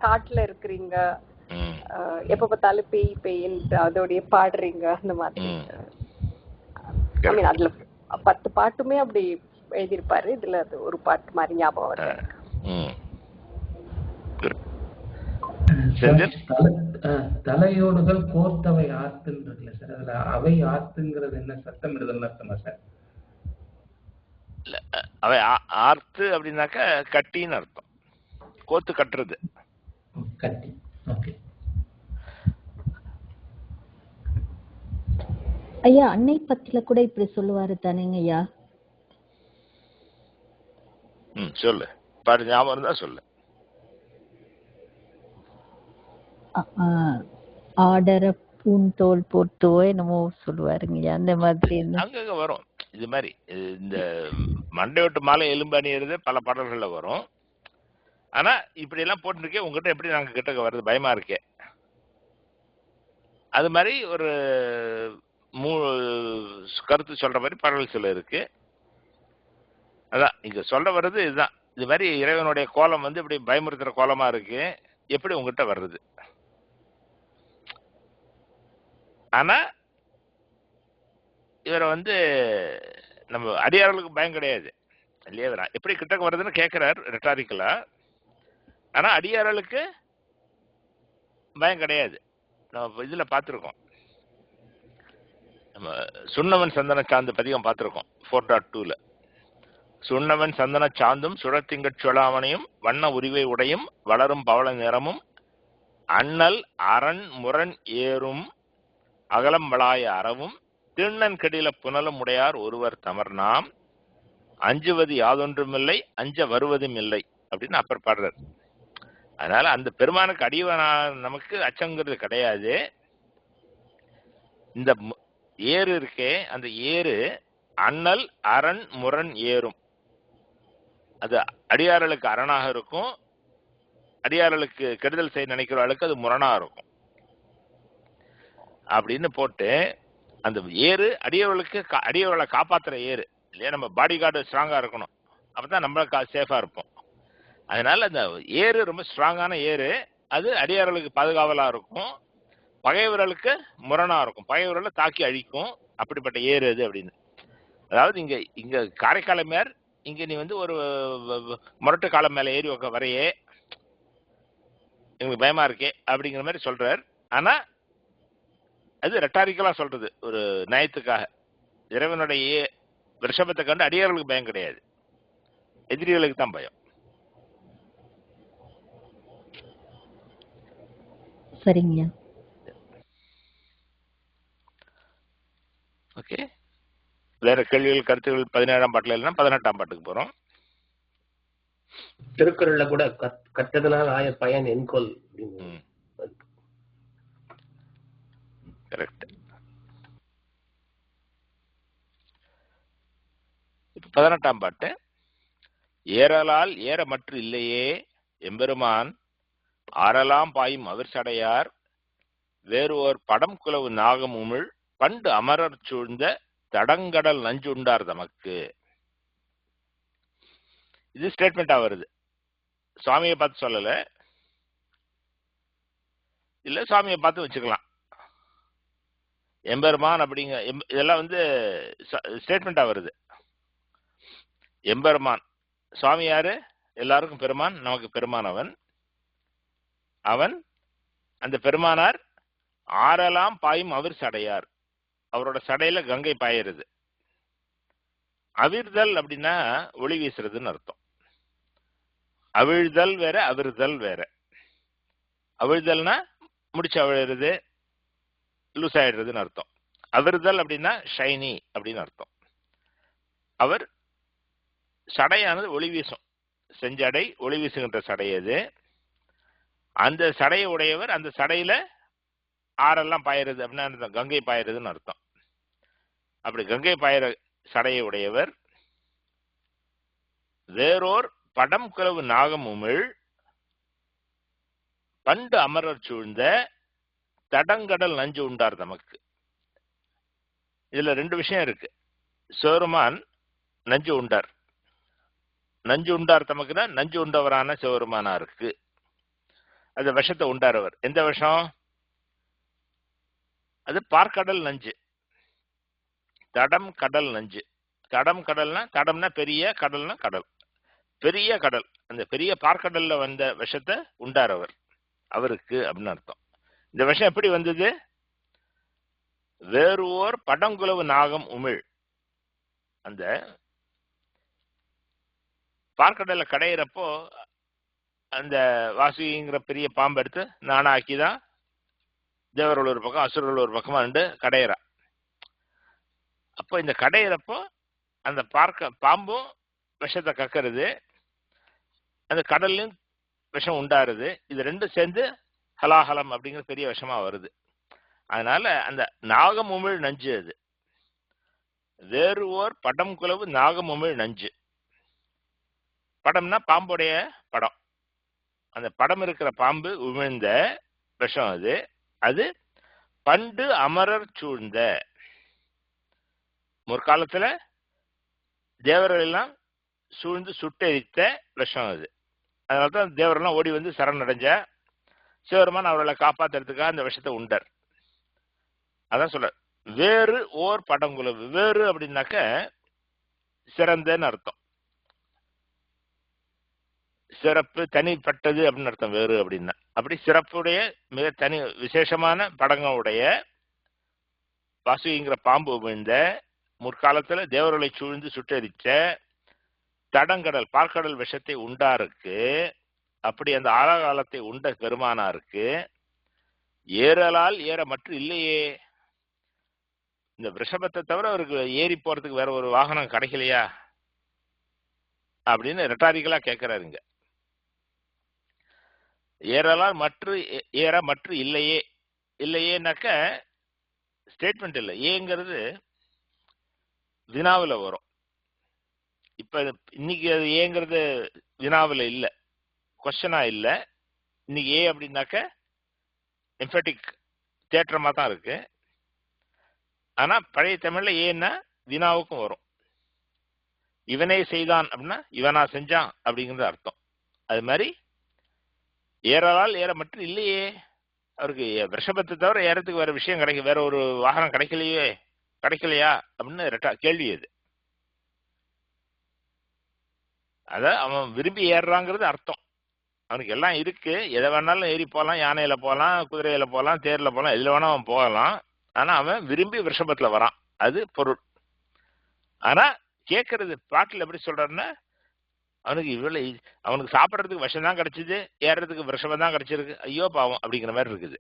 காட்டுல இருக்கிறீங்க, எப்ப பார்த்தாலும் பேய் பேயின்ட்டு அதோடைய பாடுறீங்க அந்த மாதிரி. ஐ மீன் அதுல 10 பாட்டுமே அப்படி எழுதியிருப்பாரு, இதுல அது ஒரு பாட்டு மாதிரி ஞாபகம் வருது. தலையோடுகள் கோர்த்தவை ஆத்துன்னு இருக்குல்ல சார், அதுல அவை ஆத்துங்கிறது என்ன சத்தம் இடுதல் அர்த்தமா சார்? அவை ஆர்த்து அப்படின்னாக்க கட்டின்னு அர்த்தம், கோத்து கட்டுறது, கட்டி. ஓகே ஐயா, அன்னை பத்தில கூட இப்படி சொல்லுவாரு தானேங்க ஐயா? சொல்லு, பாரு ஞாபகம் இருந்தா சொல்லு. ஆடர பூந்தோல் போட்டோ என்னமோ சொல்லுவாருங்க அந்த மாதிரி. அங்கங்க வரும் இது மாதிரி. இந்த மண்டையோட்டு மாலை எலும்பு அணியிறது பல பாடல்கள்ல வரும். ஆனா இப்படி எல்லாம் போட்டுருக்கேன், உங்ககிட்ட எப்படி நாங்க கிட்ட வர்றது, பயமா இருக்கே. அது மாதிரி ஒரு கருத்து சொல்ற மாதிரி பாடல் சில இருக்கு. அதான் இங்க சொல்ல வர்றது இதுதான், இது மாதிரி இறைவனுடைய கோலம் வந்து இப்படி பயமுறுத்துற கோலமா இருக்கு, எப்படி உங்ககிட்ட வர்றது? ஆனா இவரை வந்து நம்ம அடியார்களுக்கு பயம் கிடையாது இல்லையா? எப்படி கிட்டக்கு வருதுன்னு கேட்கிறார் ரெட்டாரிக்கலா. ஆனா அடியார்களுக்கு பயம் கிடையாது. நம்ம இதுல பார்த்துருக்கோம், நம்ம சுண்ணவன் சந்தன சாந்து பதிகம் பார்த்துருக்கோம் 4.2ல. சுண்ணவன் சந்தன சாந்தும் சுழத்திங்கட் சொலாமணியும் வண்ண உரிவை உடையும் வளரும் பவள நிறமும் அண்ணல் அரண் முரண் ஏறும் அகலம் வளாய அறவும் திண்ணன் கெடில புனலும் உடையார் ஒருவர் தமர்நாம் அஞ்சுவது யாதொன்றுமில்லை அஞ்ச வருவதும் இல்லை அப்படின்னு அப்பர் பாடுறார். அதனால அந்த பெருமானுக்கு அடியவனா நமக்கு அச்சங்கிறது கிடையாது. இந்த ஏறு இருக்கே, அந்த ஏறு அண்ணல் அரண் முரண் ஏறும், அது அடியார்களுக்கு அரணாக இருக்கும், அடியார்களுக்கு கெடுதல் செய்ய நினைக்கிறவர்களுக்கு அது முரணா இருக்கும் அப்படின்னு போட்டு, அந்த ஏறு அடியவர்களுக்கு அடியவர்களை காப்பாத்துற ஏறு இல்லையா? நம்ம பாடி கார்டு ஸ்ட்ராங்கா இருக்கணும், அப்பதான் நம்ம சேஃபா இருப்போம். அதனால அந்த ஏறு ரொம்ப ஸ்ட்ராங்கான ஏறு, அது அடியார்களுக்கு பாதுகாவலா இருக்கும், பகைவர்களுக்கு முரணா இருக்கும், பகைவர்களை தாக்கி அழிக்கும். அப்படிப்பட்ட ஏறு அது அப்படின்னு. அதாவது இங்க காரைக்கால மேல் இங்க நீ வந்து ஒரு முரட்டு காலம் மேல ஏறி வரையே எங்களுக்கு பயமா இருக்கே அப்படிங்கிற மாதிரி சொல்றார். ஆனா அது ரெட்டாரிக்கலா சொல்றது, ஒரு நயத்துக்காக. இறைவனுடைய ரிஷபத்தை கண்டு அடியார்களுக்கு பயம் கிடையாது, எதிரிகளுக்கு தான் பயம். சரிங்க. ஓகே, வேற கேள்விகள் கருத்துகள் 17ஆம் பாட்டுல இல்லைன்னா 18ஆம் பாட்டுக்கு போறோம். திருக்குறள்ல கூட கற்றதனால் ஆய பயன் என்கொள். கரெக்ட். 18ஆம் பாட்டு. ஏறலால் ஏறமற்று இல்லையே எம்பெருமான் ஆறலாம் பாயும் அவர் சடையார் வேறு ஓர் படம் குலவு நாகம் உமிழ் பண்டு அமரர் சூழ்ந்த தடங்கடல் நஞ்சுண்டார் தமக்கு. இது ஸ்டேட்மெண்டா வருது, சுவாமியை பார்த்து சொல்லல, இல்ல சுவாமியை பார்த்து வச்சுக்கலாம். எம்பெருமான் அப்படிங்க இதெல்லாம் வந்து ஸ்டேட்மெண்டா வருது. எம்பெருமான் சுவாமி யாரு? எல்லாருக்கும் பெருமான், நமக்கு பெருமான் அவன். அவன் அந்த பெருமானார் ஆறலாம் பாயும் அவர் சடையார், அவரோட சடையில கங்கை பாயிருது. அவிர்தல் அப்படின்னா ஒளி வீசுறதுன்னு அர்த்தம். அவிழ்தல் வேற, அவிர்தல் வேற. அவிழ்தல்னா முடிச்சு அவிழுறது, லூஸ் ஆயிடுறதுன்னு அர்த்தம். அவிர்தல் அப்படின்னா ஷைனி அப்படின்னு அர்த்தம். அவர் சடையானது ஒளி வீசும், செஞ்சடை ஒளி வீசுகின்ற சடை அது. அந்த சடையை உடையவர், அந்த சடையில ஆறெல்லாம் பாயிருது அப்படின்னா கங்கை பாயிருதுன்னு அர்த்தம். அப்படி கங்கை பாயிர சடையை உடையவர் வேறோர் படம் குலவு நாகம் உமிழ் பண்டு அமரர் சூழ்ந்த தடங்கடல் நஞ்சு உண்டார் தமக்கு. இதுல ரெண்டு விஷயம் இருக்கு. சிவருமான் நஞ்சு உண்டார், நஞ்சு உண்டார் தமக்குன்னா நஞ்சு உண்டவரான சிவருமானா இருக்கு. அந்த விஷத்தை உண்டாரவர். எந்த விஷம்? அது பார்க்கடல் நஞ்சு, தடம் கடல் நஞ்சு. தடம் கடல்னா, தடம்னா பெரிய, கடல்னா கடல், பெரிய கடல். அந்த பெரிய பார்க்கடல்ல வந்த விஷத்தை உண்டாரவர் அவருக்கு அப்படின்னு அர்த்தம். இந்த விஷம் எப்படி வந்தது? வேறு ஓர் படங்குலவு நாகம் உமிழ், அந்த பார்க்கடல்ல கடையிறப்போ அந்த வாசுகிங்கிற பெரிய பாம்பு எடுத்து நானாக்கிதான் தேவர்கள் ஒரு பக்கம் அசுரர்கள் ஒரு பக்கமா ரெண்டு கடையிறா. அப்போ இந்த கடையிறப்போ அந்த பாம்பும் விஷத்தை கக்கிறது, அந்த கடல்லையும் விஷம் உண்டாருது. இது ரெண்டும் சேர்ந்து ஹலாஹலம் அப்படிங்கிற பெரிய விஷமா வருது. அதனால அந்த நாகம் உமிழ் நஞ்சு அது. வேறு ஓர் படம் குலவு நாகம் உமிழ் நஞ்சு. படம்னா பாம்புடைய படம், அந்த படம் இருக்கிற பாம்பு உமிழ்ந்த விஷம் அது. அது பண்டு அமரர் சூழ்ந்த, முற்காலத்துல தேவர்கள் எல்லாம் சூழ்ந்து சுட்டெரித்த விஷம் அது. அதனால்தான் தேவரெல்லாம் ஓடி வந்து சரணடைஞ்ச சிவபெருமான் அவர்களை காப்பாத்துறதுக்காக அந்த விஷத்தை உண்டார். அதான் சொல்ற வேறு ஓர் படங்குலவு. வேறு அப்படின்னாக்க சிறந்தன்னு அர்த்தம், சிறப்பு தனிப்பட்டது அப்படின்னு அர்த்தம் வேறு அப்படின்னா. அப்படி சிறப்புடைய மிக தனி விசேஷமான படங்களுடைய வாசுகிங்கிற பாம்பு விழுந்த முற்காலத்துல தேவர்களை சூழ்ந்து சுட்டரிச்ச தடங்கடல் பார்க்கடல் விஷத்தை உண்டாருக்கு. அப்படி அந்த ஆழகாலத்தை உண்ட பெருமானாருக்கு ஏறலால் ஏற மற்றும் இல்லையே. இந்த ரிஷபத்தை தவிர அவருக்கு ஏறி போறதுக்கு வேற ஒரு வாகனம் கிடைக்கலையா அப்படின்னு ரெட்டாரிக்கலா கேட்கிறாருங்க. ஏறலால் ஏற மற்றும் இல்லையே. இல்லையேனாக்க ஸ்டேட்மெண்ட் இல்லை, ஏங்கிறது வினாவில் வரும். இப்ப இன்னைக்கு அது ஏங்கிறது வினாவில் இல்லை, கொஸ்டனா இல்லை. இன்னைக்கு ஏ அப்படின்னாக்க எம்பேட்டிக் தேற்றமா தான் இருக்கு. ஆனா பழைய தமிழ்ல ஏன்னா வினாவுக்கும் வரும். இவனே செய்தான் அப்படின்னா இவனா செஞ்சான் அப்படிங்கிறது அர்த்தம். அது மாதிரி ஏறலால் ஏற மட்டும் இல்லையே, அவருக்கு ரிஷபத்தை தவிர ஏறத்துக்கு வேற விஷயம் வேற ஒரு வாகனம் கிடைக்கலையா அப்படின்னு கேள்வி அது. அத அவன் விரும்பி ஏறுறாங்கிறது அர்த்தம். அவனுக்கு எல்லாம் இருக்கு, எதை வேணாலும் ஏறி போகலாம், யானையில போகலாம், குதிரையில போகலாம், தேர்ல போகலாம், எதுல வேணா அவன் போகலாம். ஆனா அவன் விரும்பி ரிஷபத்துல வரான், அது பொருள். ஆனா கேட்கறது பாட்டில் எப்படி சொல்றாருன்னா அவனுக்கு அவனுக்கு சாப்பிட்றதுக்கு விஷம் தான் கிடைச்சது, ஏறதுக்கு ரிஷபம் தான் கிடைச்சிருக்கு, ஐயோ பாவம் அப்படிங்கிற மாதிரி இருக்குது.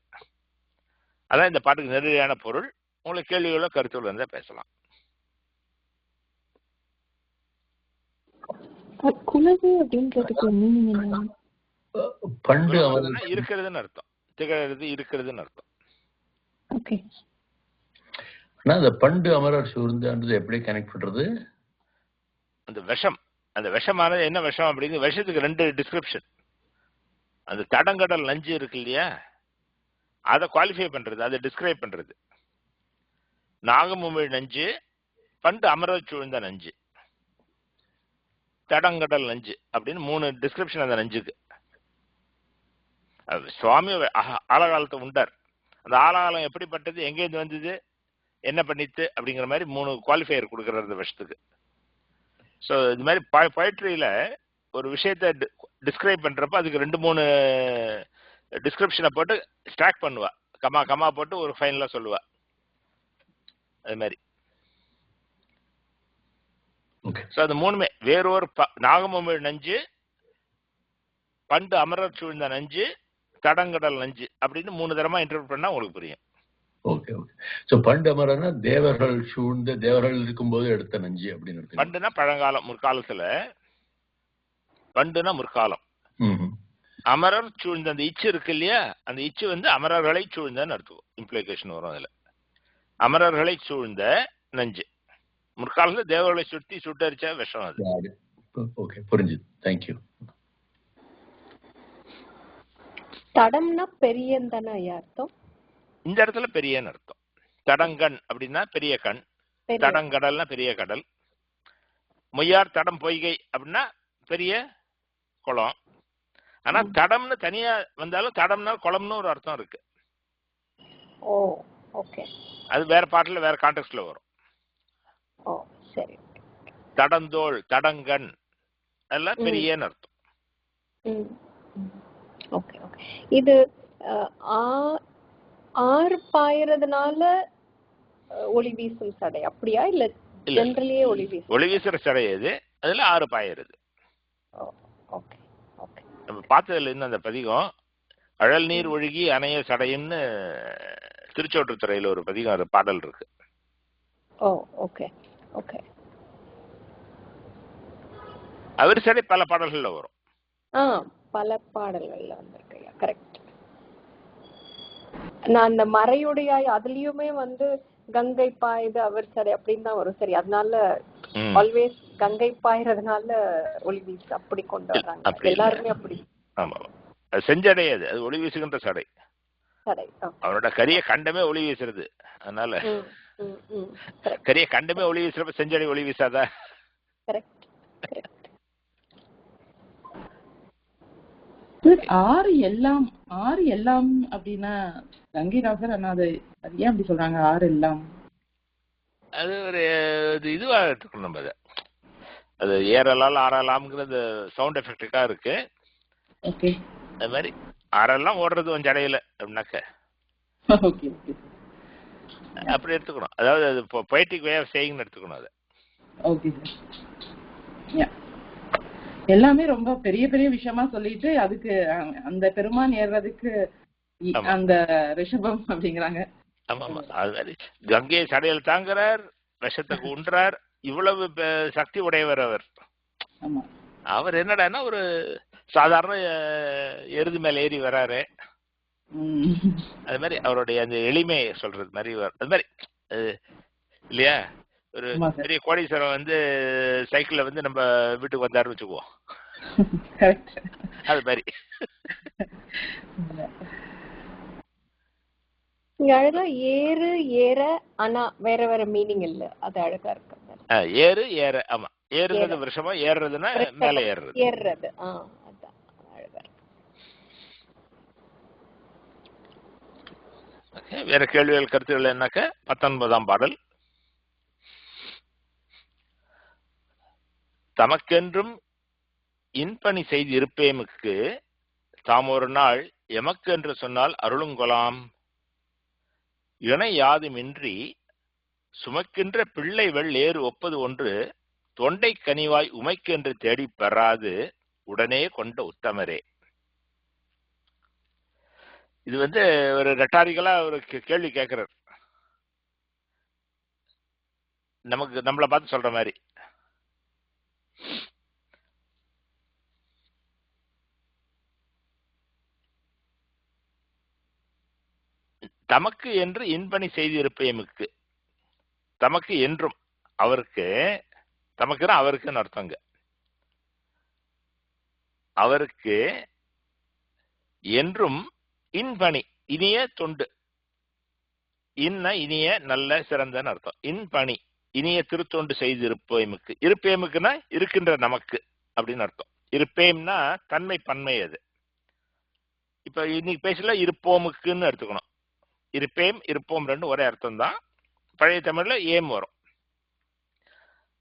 அதான் இந்த பாட்டுக்கு நேரடியான பொருள். உங்களுக்கு கேள்விகளோ கருத்துக்கள் இருந்தா பேசலாம். குலவு அப்படின்றதுக்கு மீனிங் என்ன? பண்டு இருக்கிறதுன்னு அர்த்தம், திகழறது இருக்கிறதுன்னு அர்த்தம். ஓகே. ஆனா அந்த பண்டு அமரர் சூழ்ந்துன்றது எப்படி கனெக்ட் பண்றது? அந்த விஷம், அந்த விஷமானது என்ன விஷம் அப்படிங்கிற விஷத்துக்கு ரெண்டு டிஸ்கிரிப்ஷன். அந்த தடங்கடல் நஞ்சு இருக்கு இல்லையா, அதை குவாலிஃபை பண்றது, அதை டிஸ்கிரைப் பண்றது. நாகமுமிழ் நஞ்சு, பண்டு அமரர் சூழ்ந்த நஞ்சு, தடங்கடல் நஞ்சு அப்படின்னு 3 டிஸ்கிரிப்ஷன் அந்த நஞ்சுக்கு. சுவாமி ஆழகாலத்தை உண்டார். அந்த ஆழகாலம் எப்படிப்பட்டது, எங்கேருந்து வந்தது, என்ன பண்ணித்து அப்படிங்கிற மாதிரி 3 குவாலிஃபையர் கொடுக்குறது அந்த விஷயத்துக்கு. ஸோ இது மாதிரி பொயட்ரியில ஒரு விஷயத்தை டிஸ்கிரைப் பண்றப்ப அதுக்கு 2-3 டிஸ்கிரிப்ஷனை போட்டு ஸ்டாக் பண்ணுவா, கமா போட்டு ஒரு ஃபைனலா சொல்லுவா. அது மாதிரி அது 3மே வேறொரு நாகமுமிழ் நஞ்சு, பண்டு அமரர் சூழ்ந்த நஞ்சு, தடங்கடல் நஞ்சு அப்படின்னு 3 தரமா இன்டர்பிரட் பண்ணா உங்களுக்கு புரியும். Okay okay. சோ பண்டு அமரர்னா தேவர்கள் சூழ்ந்த, தேவர்கள் இருக்கும்போது எடுத்த நஞ்சு அப்படின்னு. பண்டுனா பழங்காலம், முற்காலத்துல. பண்டுனா முற்காலம். அமரர் சூழ்ந்த அந்த இச்சு இருக்கு இல்லையா, அந்த இச்சு வந்து அமரர்களை சூழ்ந்தன்னு அர்த்தம், இம்ப்ளிகேஷன் வரும் அதுல. அமரர்களை சூழ்ந்த நஞ்சு, முற்காலத்துல தேவர்களை சுத்தி சுட்டரிச்ச விஷம் அது. ஓகே, புரிஞ்சுது. தேங்க்யூ. தடம்னா பெரியந்தன அர்த்தம். இந்த இடத்துல பெரியன்னு அர்த்தம். தடங்கண் அப்படின்னா பெரிய கண், தடங்கடல்னா பெரிய கடல். மொய்யார் தடம் பொய்கை அப்படின்னா பெரிய குளம். ஆனா தடம்னு தனியா வந்தாலும் தடம்னா குளம்னு ஒரு அர்த்தம் இருக்கு. ஓ ஓகே. அது வேற பாட்டுல வேற கான்டெக்ஸ்ட்ல வரும். ஓ சரி. தடந்தோள், தடங்கண் அதெல்லாம் பெரியன்னு அர்த்தம். Okay okay. இது ஆறு பாயறதுனால ஒளி வீசும் சடை அப்படியா, இல்ல ஜெனரலியே ஒளி வீசும்? ஒளி வீசுற சடை எது, அதுல 6 பாயறது. Okay okay. நம்ம பார்த்ததுல இருந்து அந்த பதிகம் அழல் நீர் ஒழுகி அணைய சடைன்னு திருச்சோற்றுத்துறையில ஒரு பதிகம், அது பாடல் இருக்கு. ஓ ஓகே ஓகே. அவர் சடை பல பாடல்கள்ல வரும். பல பாடல்கள்ல வந்திருக்கு. கரெக்ட். நான் அந்த மறையுடையாய் அதுலயுமே வந்து கங்கை பாயுது அவர் சரி அப்படின்னு தான் வரும். சரி, அதனால ஆல்வேஸ் கங்கை பாயறதுனால ஒளி வீசு அப்படி கொண்டு வர்றாங்க எல்லாருமே அப்படி. ஆமா, அது செஞ்சடை, அது ஒளி வீசுகின்ற சடை. சடை அவரோட கரிய கண்டமே ஒளி வீசுறது, அதனால கரிய கண்டமே ஒளி வீசுறப்ப செஞ்சடை ஒளி வீசாதா? Correct correct. ஆறு எல்லாம் அப்படின்னா கங்கைதாசர் அண்ணா அது ஏன் அப்படி சொல்றாங்க? ஆறு எல்லாம் அது ஒரு இதுவா எடுத்துக்கணும் நம்ம. அது ஏறலாம் ஆறலாம்ங்கிறது சவுண்ட் எஃபெக்டுக்கா இருக்கு. ஓகே, அது மாதிரி ஆறெல்லாம் ஓடுறது கொஞ்சம் அடையில அப்படின்னாக்க அப்படி எடுத்துக்கணும். அதாவது அது பொய்டிக் வே ஆஃப் சேயிங்னு எடுத்துக்கணும் அதை. ஓகே சார், எல்லாமே ரொம்ப பெரிய பெரிய விஷயமா சொல்லிட்டு அதுக்கு அந்த பெருமான் ஏறுறதுக்கு அந்த ரிஷபம் அப்படிங்கிறாங்க. ஆமா ஆமா, அது மாதிரி கங்கையை சடையில் தாங்குறார், விஷத்துக்கு உண்றார், இவ்வளவு சக்தி உடையவர் அவர். அவர் என்னடான்னா ஒரு சாதாரண எருது மேல ஏறி வராரு. அது மாதிரி அவருடைய அந்த எளிமையை சொல்றது மாதிரி அது மாதிரி இல்லையா? ஒரு பெரிய கோடீஸ்வரன் வந்து சைக்கிள்ல வந்து நம்ம வீட்டுக்கு வந்தாருன்னு வச்சுக்குவோம், அது மாதிரி. இங்க அழகா ஏறு ஏற, ஆனா வேற வேற மீனிங் இல்ல, அது அழகா இருக்கு. ஏறு ஏற, ஆமா, ஏறுறது விஷமா, ஏறுறதுன்னா மேல ஏறுறது. ஏறுறது அதான் அழகா இருக்கு. வேற கேள்விகள் கருத்துக்கள் என்னக்க 19ஆம் பாடல். தமக்கென்றும் இன்பணி செய்து இருப்பேமுக்கு தாம் ஒரு நாள் எமக்கு என்று சொன்னால் அருளுங்கொலாம். இணை யாதுமின்றி சுமக்கின்ற பிள்ளைகள் ஏறு ஒப்பது ஒன்று தொண்டை கனிவாய் உமைக்கு என்று தேடி பெறாது உடனே கொண்ட உத்தமரே. இது வந்து ஒரு ரெட்டாரிக்கலா ஒரு கேள்வி கேட்கிறார், நமக்கு நம்மளை பார்த்து சொல்ற மாதிரி. தமக்கு என்று இன்பணி செய்திருப்பேமுக்கு, தமக்கு என்றும், அவருக்கு, தமக்குன்னா அவருக்குன்னு அர்த்தங்க, அவருக்கு என்றும் இன்பணி இனிய தொண்டு, இன்ன இனிய நல்ல சிறந்தன்னு அர்த்தம். இன்பணி இனிய திருத்தொண்டு செய்திருப்பேமுக்கு, இருப்பேமுக்குன்னா இருக்கின்ற நமக்கு அப்படின்னு அர்த்தம். இருப்பேம்னா தன்மை பன்மை. அது இப்ப இன்னைக்கு பேசல இருப்போமுக்குன்னு எடுத்துக்கணும். இருப்பேம் இருப்போம் ரெண்டு ஒரே அர்த்தம் தான். பழைய தமிழ்ல ஏம் வரும்.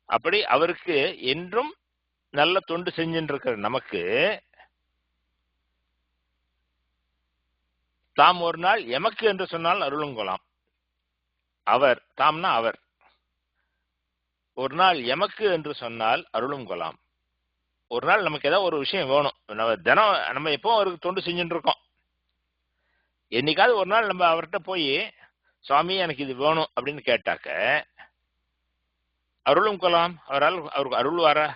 அப்படி அவருக்கு என்றும் நல்ல தொண்டு செஞ்சுட்டு இருக்கிற நமக்கு தாம் ஒரு நாள் எமக்கு என்று சொன்னால் அருளுங்கொலாம். அவர், தாம்னா அவர், ஒரு நாள் எமக்கு என்று சொன்னால் அருளும் கொலாம். ஒரு நாள் நமக்கு ஏதாவது ஒரு விஷயம் வேணும், நம்ம தினம் நம்ம எப்பவும் அவருக்கு தொண்டு செஞ்சுட்டு இருக்கோம். என்னைக்காவது ஒரு நாள் நம்ம அவர்கிட்ட போய் சுவாமி எனக்கு இது வேணும் அப்படின்னு கேட்டாக்க அருளும் கொலாம். அவரால் அவருக்கு அருள்வாரா,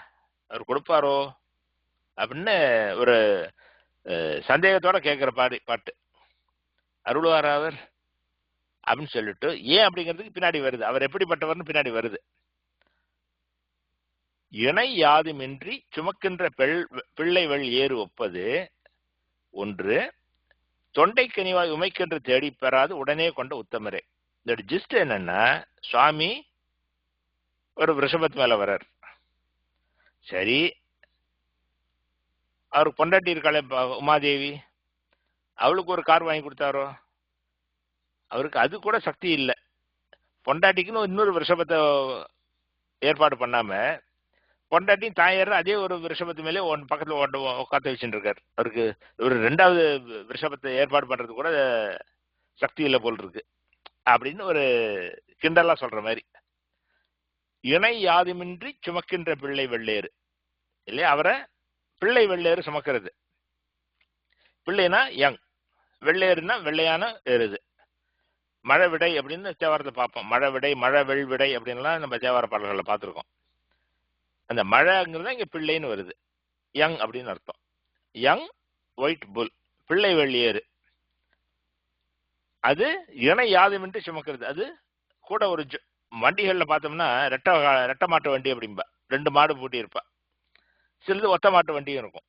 அவர் கொடுப்பாரோ அப்படின்னு ஒரு சந்தேகத்தோட கேட்கிற பாட்டு. அருள்வாரா அவர் அப்படின்னு சொல்லிட்டு ஏன் அப்படிங்கிறதுக்கு பின்னாடி வருது, அவர் எப்படிப்பட்டவர்னு பின்னாடி வருது. இணை யாதுமின்றி சுமக்கின்ற பிள்ளைகள் ஏறு ஒப்பது ஒன்று தொண்டை கனிவாய் உமைக்கென்று தேடி பெறாது உடனே கொண்ட உத்தமரே. இந்த ஜிஸ்ட் என்னன்னா, சுவாமி ஒரு ரிஷபத்து மேல வர்றார். சரி, அவருக்கு பொண்டாட்டி இருக்காளே உமாதேவி, அவளுக்கு ஒரு கார் வாங்கி கொடுத்தாரோ? அவருக்கு அது கூட சக்தி இல்லை. பொண்டாட்டிக்குன்னு இன்னொரு ரிஷபத்தை ஏற்பாடு பண்ணாம பொண்டாட்டியும் தாயார் அதே ஒரு ரிஷபத்து மேலே பக்கத்துல உட்காந்து வச்சுட்டு இருக்காரு. அவருக்கு ஒரு 2வது ரிஷபத்தை ஏற்பாடு பண்றது கூட சக்தி இல்லை போல் இருக்கு அப்படின்னு ஒரு கிண்டலா சொல்ற மாதிரி. இணை யாதுமின்றி சுமக்கின்ற பிள்ளை வெள்ளேறு இல்லையா? அவரை பிள்ளை வெள்ளேறு சுமக்கிறது. பிள்ளைனா யங், வெள்ளேறுனா வெள்ளையான ஏறுது. மழை விடை அப்படின்னு தேவாரத்தை பார்ப்போம். மழை விடை, மழை வெள்விடை அப்படின்லாம் நம்ம தேவார பாடல்களை பார்த்துருக்கோம். அந்த மழைங்கிறது இங்க பிள்ளைன்னு வருது. யங் அப்படின்னு அர்த்தம். யங் ஒயிட் புல், பிள்ளை வெள்ளியேறு. அது இணை யாதுமின்றி சுமக்கிறது. அது கூட ஒரு வண்டிகள்ல பார்த்தோம்னா ரெட்டை மாட்டு வண்டி அப்படின்பா, 2 மாடு பூட்டி இருப்பா. சிலது ஒத்த மாட்டு வண்டியும் இருக்கும்.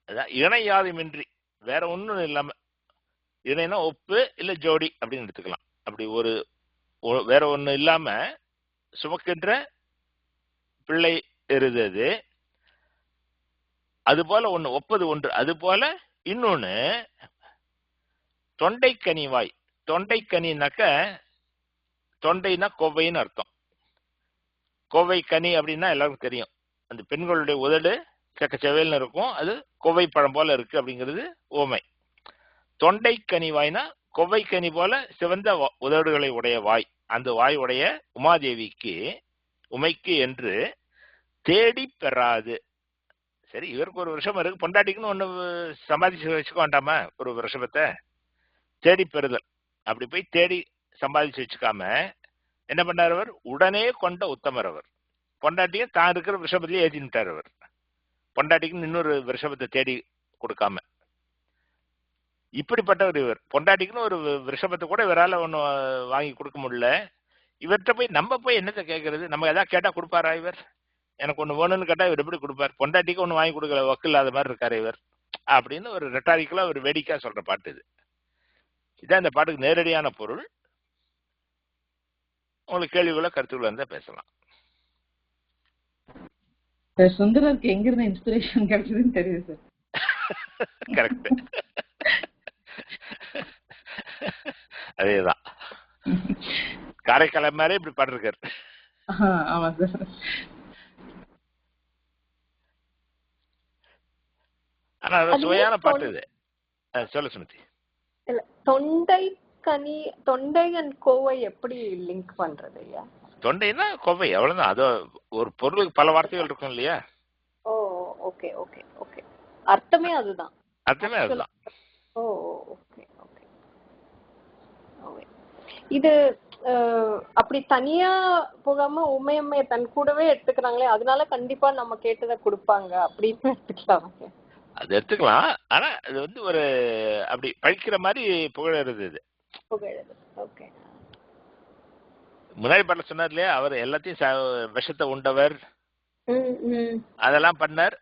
அதான் இணை யாதுமின்றி, வேற ஒன்றும் இல்லாம. இணைனா ஒப்பு இல்ல ஜோடி அப்படின்னு எடுத்துக்கலாம். அப்படி ஒரு வேற ஒண்ணு இல்லாம சுமக்கின்ற பிள்ளை எருது. அது போல ஒண்ணு ஒப்பது ஒன்று, அது போல இன்னொன்னு தொண்டைக்கனிவாய். தொண்டைக்கனினாக்க தொண்டைனா கோவைன்னு அர்த்தம். கோவை கனி அப்படின்னா எல்லாருக்கும் தெரியும். அந்த பெண்களுடைய உதடு செக்கச்செவேல்னு இருக்கும், அது கோவை பழம் போல இருக்கு அப்படிங்கிறது ஓமை. தொண்டைக்கனி வாய்னா கோவை கனி போல சிவந்த உதடுகளை உடைய வாய். அந்த வாய் உடைய உமாதேவிக்கு உமைக்கு என்று தேடி பெறாது. சரி, இவருக்கு ஒரு விஷம் இருக்கு, பொண்டாட்டிக்குன்னு ஒண்ணு சம்பாதிச்சு வச்சுக்க வேண்டாமா? ஒரு விஷபத்தை தேடி பெறுதல். அப்படி போய் தேடி சம்பாதிச்சு வச்சுக்காம என்ன பண்ணார் அவர்? உடனே கொண்ட உத்தமர் அவர். பொண்டாட்டியை தான் இருக்கிற விஷபத்திலேயே ஏற்றிட்டார் அவர். பொண்டாட்டிக்குன்னு இன்னொரு விஷபத்தை தேடி கொடுக்காம. இப்படிப்பட்டவர் இவர். பொண்டாட்டிக்குன்னு ஒரு விஷபத்தை கூட இவரால் ஒண்ணு வாங்கி கொடுக்க முடியல. இவர்கிட்ட போய் நம்ம போய் என்னத்தை கேட்கறது? நம்ம எதாவது கேட்டா கொடுப்பாரா இவர்? எனக்கு ஒண்ணு வேணும்னு கேட்டா இவர் எப்படி கொடுப்பார்? பொண்டாட்டிக்கு ஒண்ணு வாங்கி கொடுக்கல, வக்கு இல்லாத மாதிரி இருக்காரு இவர் அப்படின்னு ஒரு ரெட்டாரிக்கலா ஒரு வேடிக்கை சொல்ற பாட்டு இது. இதான் இந்த பாட்டுக்கு நேரடியான பொருள். உங்களுக்கு கேள்விகளை கருத்துக்கள் இருந்தா பேசலாம். சுந்தரருக்கு எங்க இருந்து இன்ஸ்பிரேஷன் கிடைச்சதுன்னு தெரியுது சார். கரெக்ட், அதேதான். காரைக்கால மாதிரி இப்படி பாடிருக்காரு. ஆமா சார். ஆனா சுவையான பாட்டு இது. சொல்ல சுமதி. இல்ல, தொண்டை கனி, தொண்டை அண்ட் கோவை எப்படி லிங்க் பண்றது ஐயா? தொண்டைன்னா கோவை, அவ்வளவுதான். அது ஒரு பொருளுக்கு பல வார்த்தைகள் இருக்கும் இல்லையா? ஓ ஓகே ஓகே ஓகே, அர்த்தமே அதுதான். அர்த்தமே அதுதான். ஓ ஓகே ஓகே. இது அப்படி தனியா போகாம உமையம்மைய தன் கூடவே எடுத்துக்கிறாங்களே, அதனால கண்டிப்பா நம்ம கேட்டதை கொடுப்பாங்க அப்படின்னு எடுத்துக்கலாம். அது எடுத்துக்கலாம். ஆனா அது வந்து ஒரு அப்படி பழிக்கிற மாதிரி புகழறது இது. ஓகே. முன்னாடி பாடல சொன்னார் இல்லையா, அவர் எல்லாத்தையும் விஷத்தை உண்டவர், அதெல்லாம் பண்ணார்.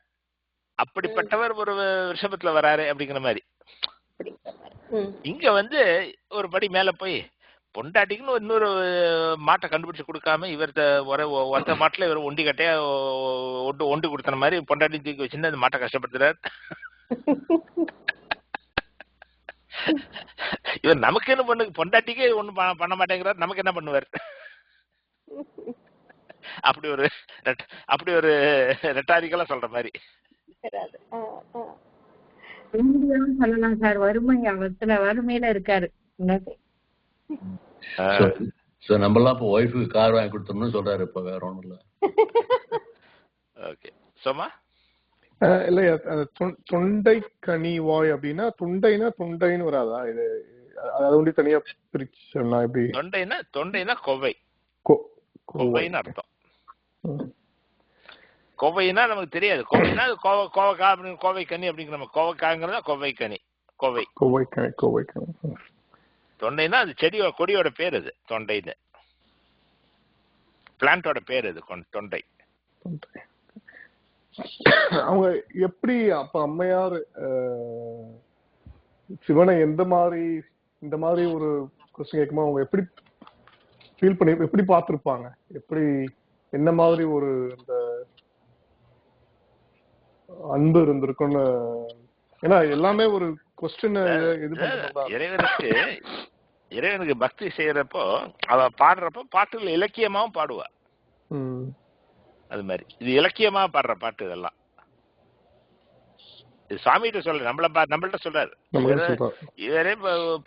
அப்படிப்பட்டவர் ஒரு விஷபத்துல வராரு அப்படிங்கிற மாதிரி. இங்க வந்து ஒரு படி மேல போய் பொண்டாட்டிக்குன்னு இன்னொரு மாட்டை கண்டுபிடிச்சு கொடுக்காம இவர்த்த ஒருத்த மாட்டுல இவர் ஒண்டி கட்டையா ஒண்டு கொடுத்த மாதிரி பொண்டாட்டி தூக்கி வச்சுன்னு அந்த மாட்டை கஷ்டப்படுத்துறாரு. இவர் நமக்கு என்ன பண்ணு, பொண்டாட்டிக்கே ஒண்ணும் பண்ண மாட்டேங்கிறார், நமக்கு என்ன பண்ணுவார்? அப்படி ஒரு ரெட்டாரிக்கலா சொல்ற மாதிரி சொல்லலாம் சார். வறுமை அவத்துல வறுமையில இருக்காரு. நம்மளாம் இப்ப ஒய்ஃபுக்கு கார் வாங்கி கொடுத்தோம்னு சொல்றாரு. இப்ப வேற ஒண்ணும் இல்ல. ஓகே சோமா. இல்லையா, தொண்டை கனி வாய் அப்படின்னா தொண்டைனா தொண்டைன்னு வராதா? இது அது ஒண்டி தனியா பிரிச்சுனா எப்படி? தொண்டைனா கோவை, கோவைன்னு அர்த்தம். கோவைனா நமக்கு தெரியாது. கோவைனா கோவைக்காய் அப்படின்னு, கோவை கனி அப்படிங்கிற நம்ம கோவைக்காய்ங்கிறதா கோவை கனி. கோவை தொண்டைனா அது செடியோட கொடியோட பேர். அது தொண்டைன்னு பிளான்டோட பேர். அது தொண்டை. அவங்க எப்படி அப்ப அம்மையார் சிவனை எந்த மாதிரி இந்த மாதிரி ஒரு கொஸ்டின் கேட்கும்போது அவங்க எப்படி ஃபீல் பண்ணி எப்படி பார்த்திருப்பாங்க? எப்படி என்ன மாதிரி ஒரு இந்த அன்பு இருந்திருக்கும்னு? ஏன்னா எல்லாமே ஒரு கொஸ்டின் இது பண்றாங்க. இறைவனுக்கு பக்தி செய்யறப்போ அவ பாடுறப்போ பாட்டுகள் இலக்கியமாவும் பாடுவா. அது மாதிரி இது இலக்கியமா பாடுற பாட்டு இதெல்லாம். இது சுவாமிகிட்ட சொல்ற, நம்மள்ட்ட சொல்றாரு. இவரே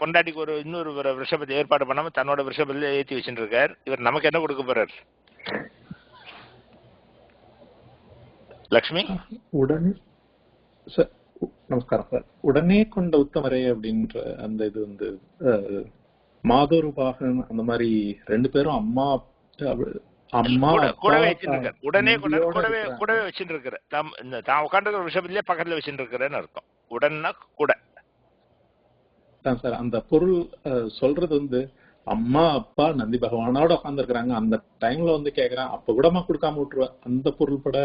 பொண்டாட்டிக்கு ஒரு இன்னொரு விஷபத்தை ஏற்பாடு பண்ணாம தன்னோட விஷபத்துல ஏற்றி வச்சுட்டு இருக்காரு. இவர் நமக்கு என்ன கொடுக்க போறாரு? லக்ஷ்மி. உடனே நமஸ்காரம் சார். உடனே கொண்ட உத்தமரே அப்படின்ற அந்த இது வந்து மாதொரு பாகன் அந்த மாதிரி ரெண்டு பேரும் அம்மா கூடவே வச்சுட்டு உடனே கூடவே வச்சுட்டு இருக்கிற தான் உட்காந்து விஷயத்திலே பக்கத்துல வச்சுட்டு இருக்கிறேன்னு அர்த்தம். உடன்னா கூட சார். அந்த பொருள் சொல்றது வந்து அம்மா அப்பா நந்தி பகவானோட உட்கார்ந்து இருக்கிறாங்க. அந்த டைம்ல வந்து கேக்குறான், அப்ப கூடமா கொடுக்காம விட்டுருவா. அந்த பொருள் பட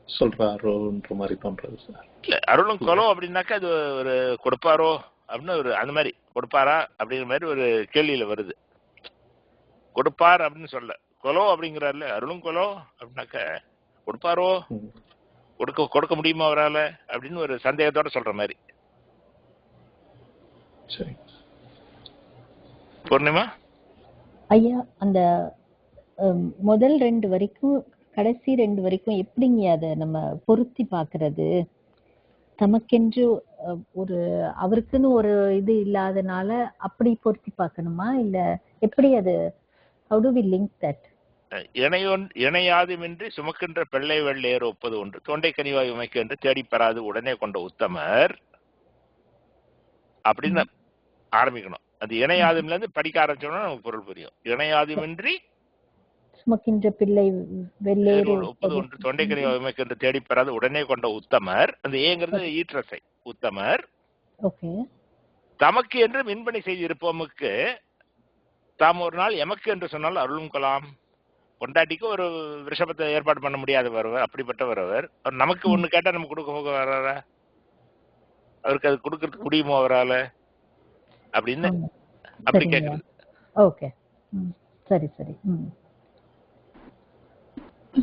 சொல்றாரோன்ற மாதிரி தோன்றது சார். இல்ல அருளும் கொலோ அப்படின்னாக்கா அது ஒரு கொடுப்பாரோ அப்படின்னு ஒரு அந்த மாதிரி கொடுப்பாரா அப்படிங்கிற மாதிரி ஒரு கேள்வியில வருது. கொடுப்பார் அப்படின்னு சொல்ல, கொலோ அப்படிங்கிறாருல, அருளும் கொலோ அப்படின்னாக்க கொடுப்பாரோ, கொடுக்க முடியுமா அவரால அப்படின்னு ஒரு சந்தேகத்தோட சொல்ற மாதிரி. சரி பூர்ணிமா. ஐயா அந்த முதல் 2 வரைக்கும் கடைசி 2 வரைக்கும் எப்படிங்க அதை நம்ம பொருத்தி பாக்குறது? தமக்கென்று ஒரு அவருக்குன்னு ஒரு இது இல்லாதனால அப்படி பொருத்தி பார்க்கணுமா, இல்ல எப்படி அது? how do we link that? இணையாதுமின்றி சுமக்கின்ற பிள்ளை வெள்ளேறு ஒப்பது ஒன்று தொண்டை கனிவாய் உமைக்கு என்று தேடி பெறாது உடனே கொண்ட உத்தமர் அப்படின்னு ஆரம்பிக்கணும். அது இணையாதுல இருந்து படிக்க ஆரம்பிச்சோம்னா நமக்கு பொருள் புரியும். இணையாதுமின்றி சுமக்கின்ற பிள்ளை வெள்ளேறு ஒப்பது ஒன்று தொண்டை கனிவாய் உமைக்கு என்று தேடி பெறாது உடனே கொண்ட உத்தமர். அந்த ஏங்கிறது ஈற்றசை. உத்தமர் தமக்கு என்று மின்பணி செய்து இருப்போமுக்கு தாம் ஒரு நாள் எமக்கு என்று சொன்னால் அருளும் கொலாம். பொண்டாட்டிக்கு ஒரு ரிஷபத்தை ஏற்பாடு பண்ண முடியாத வருவர், அப்படிப்பட்டவர் அவர். நமக்கு ஒண்ணு கேட்டா நம்ம கொடுக்க போக வர்றாரா? அவருக்கு அது கொடுக்கறதுக்கு முடியுமோ அவரால அப்படின்னு அப்படி கேட்கறது. ஓகே, சரி சரி.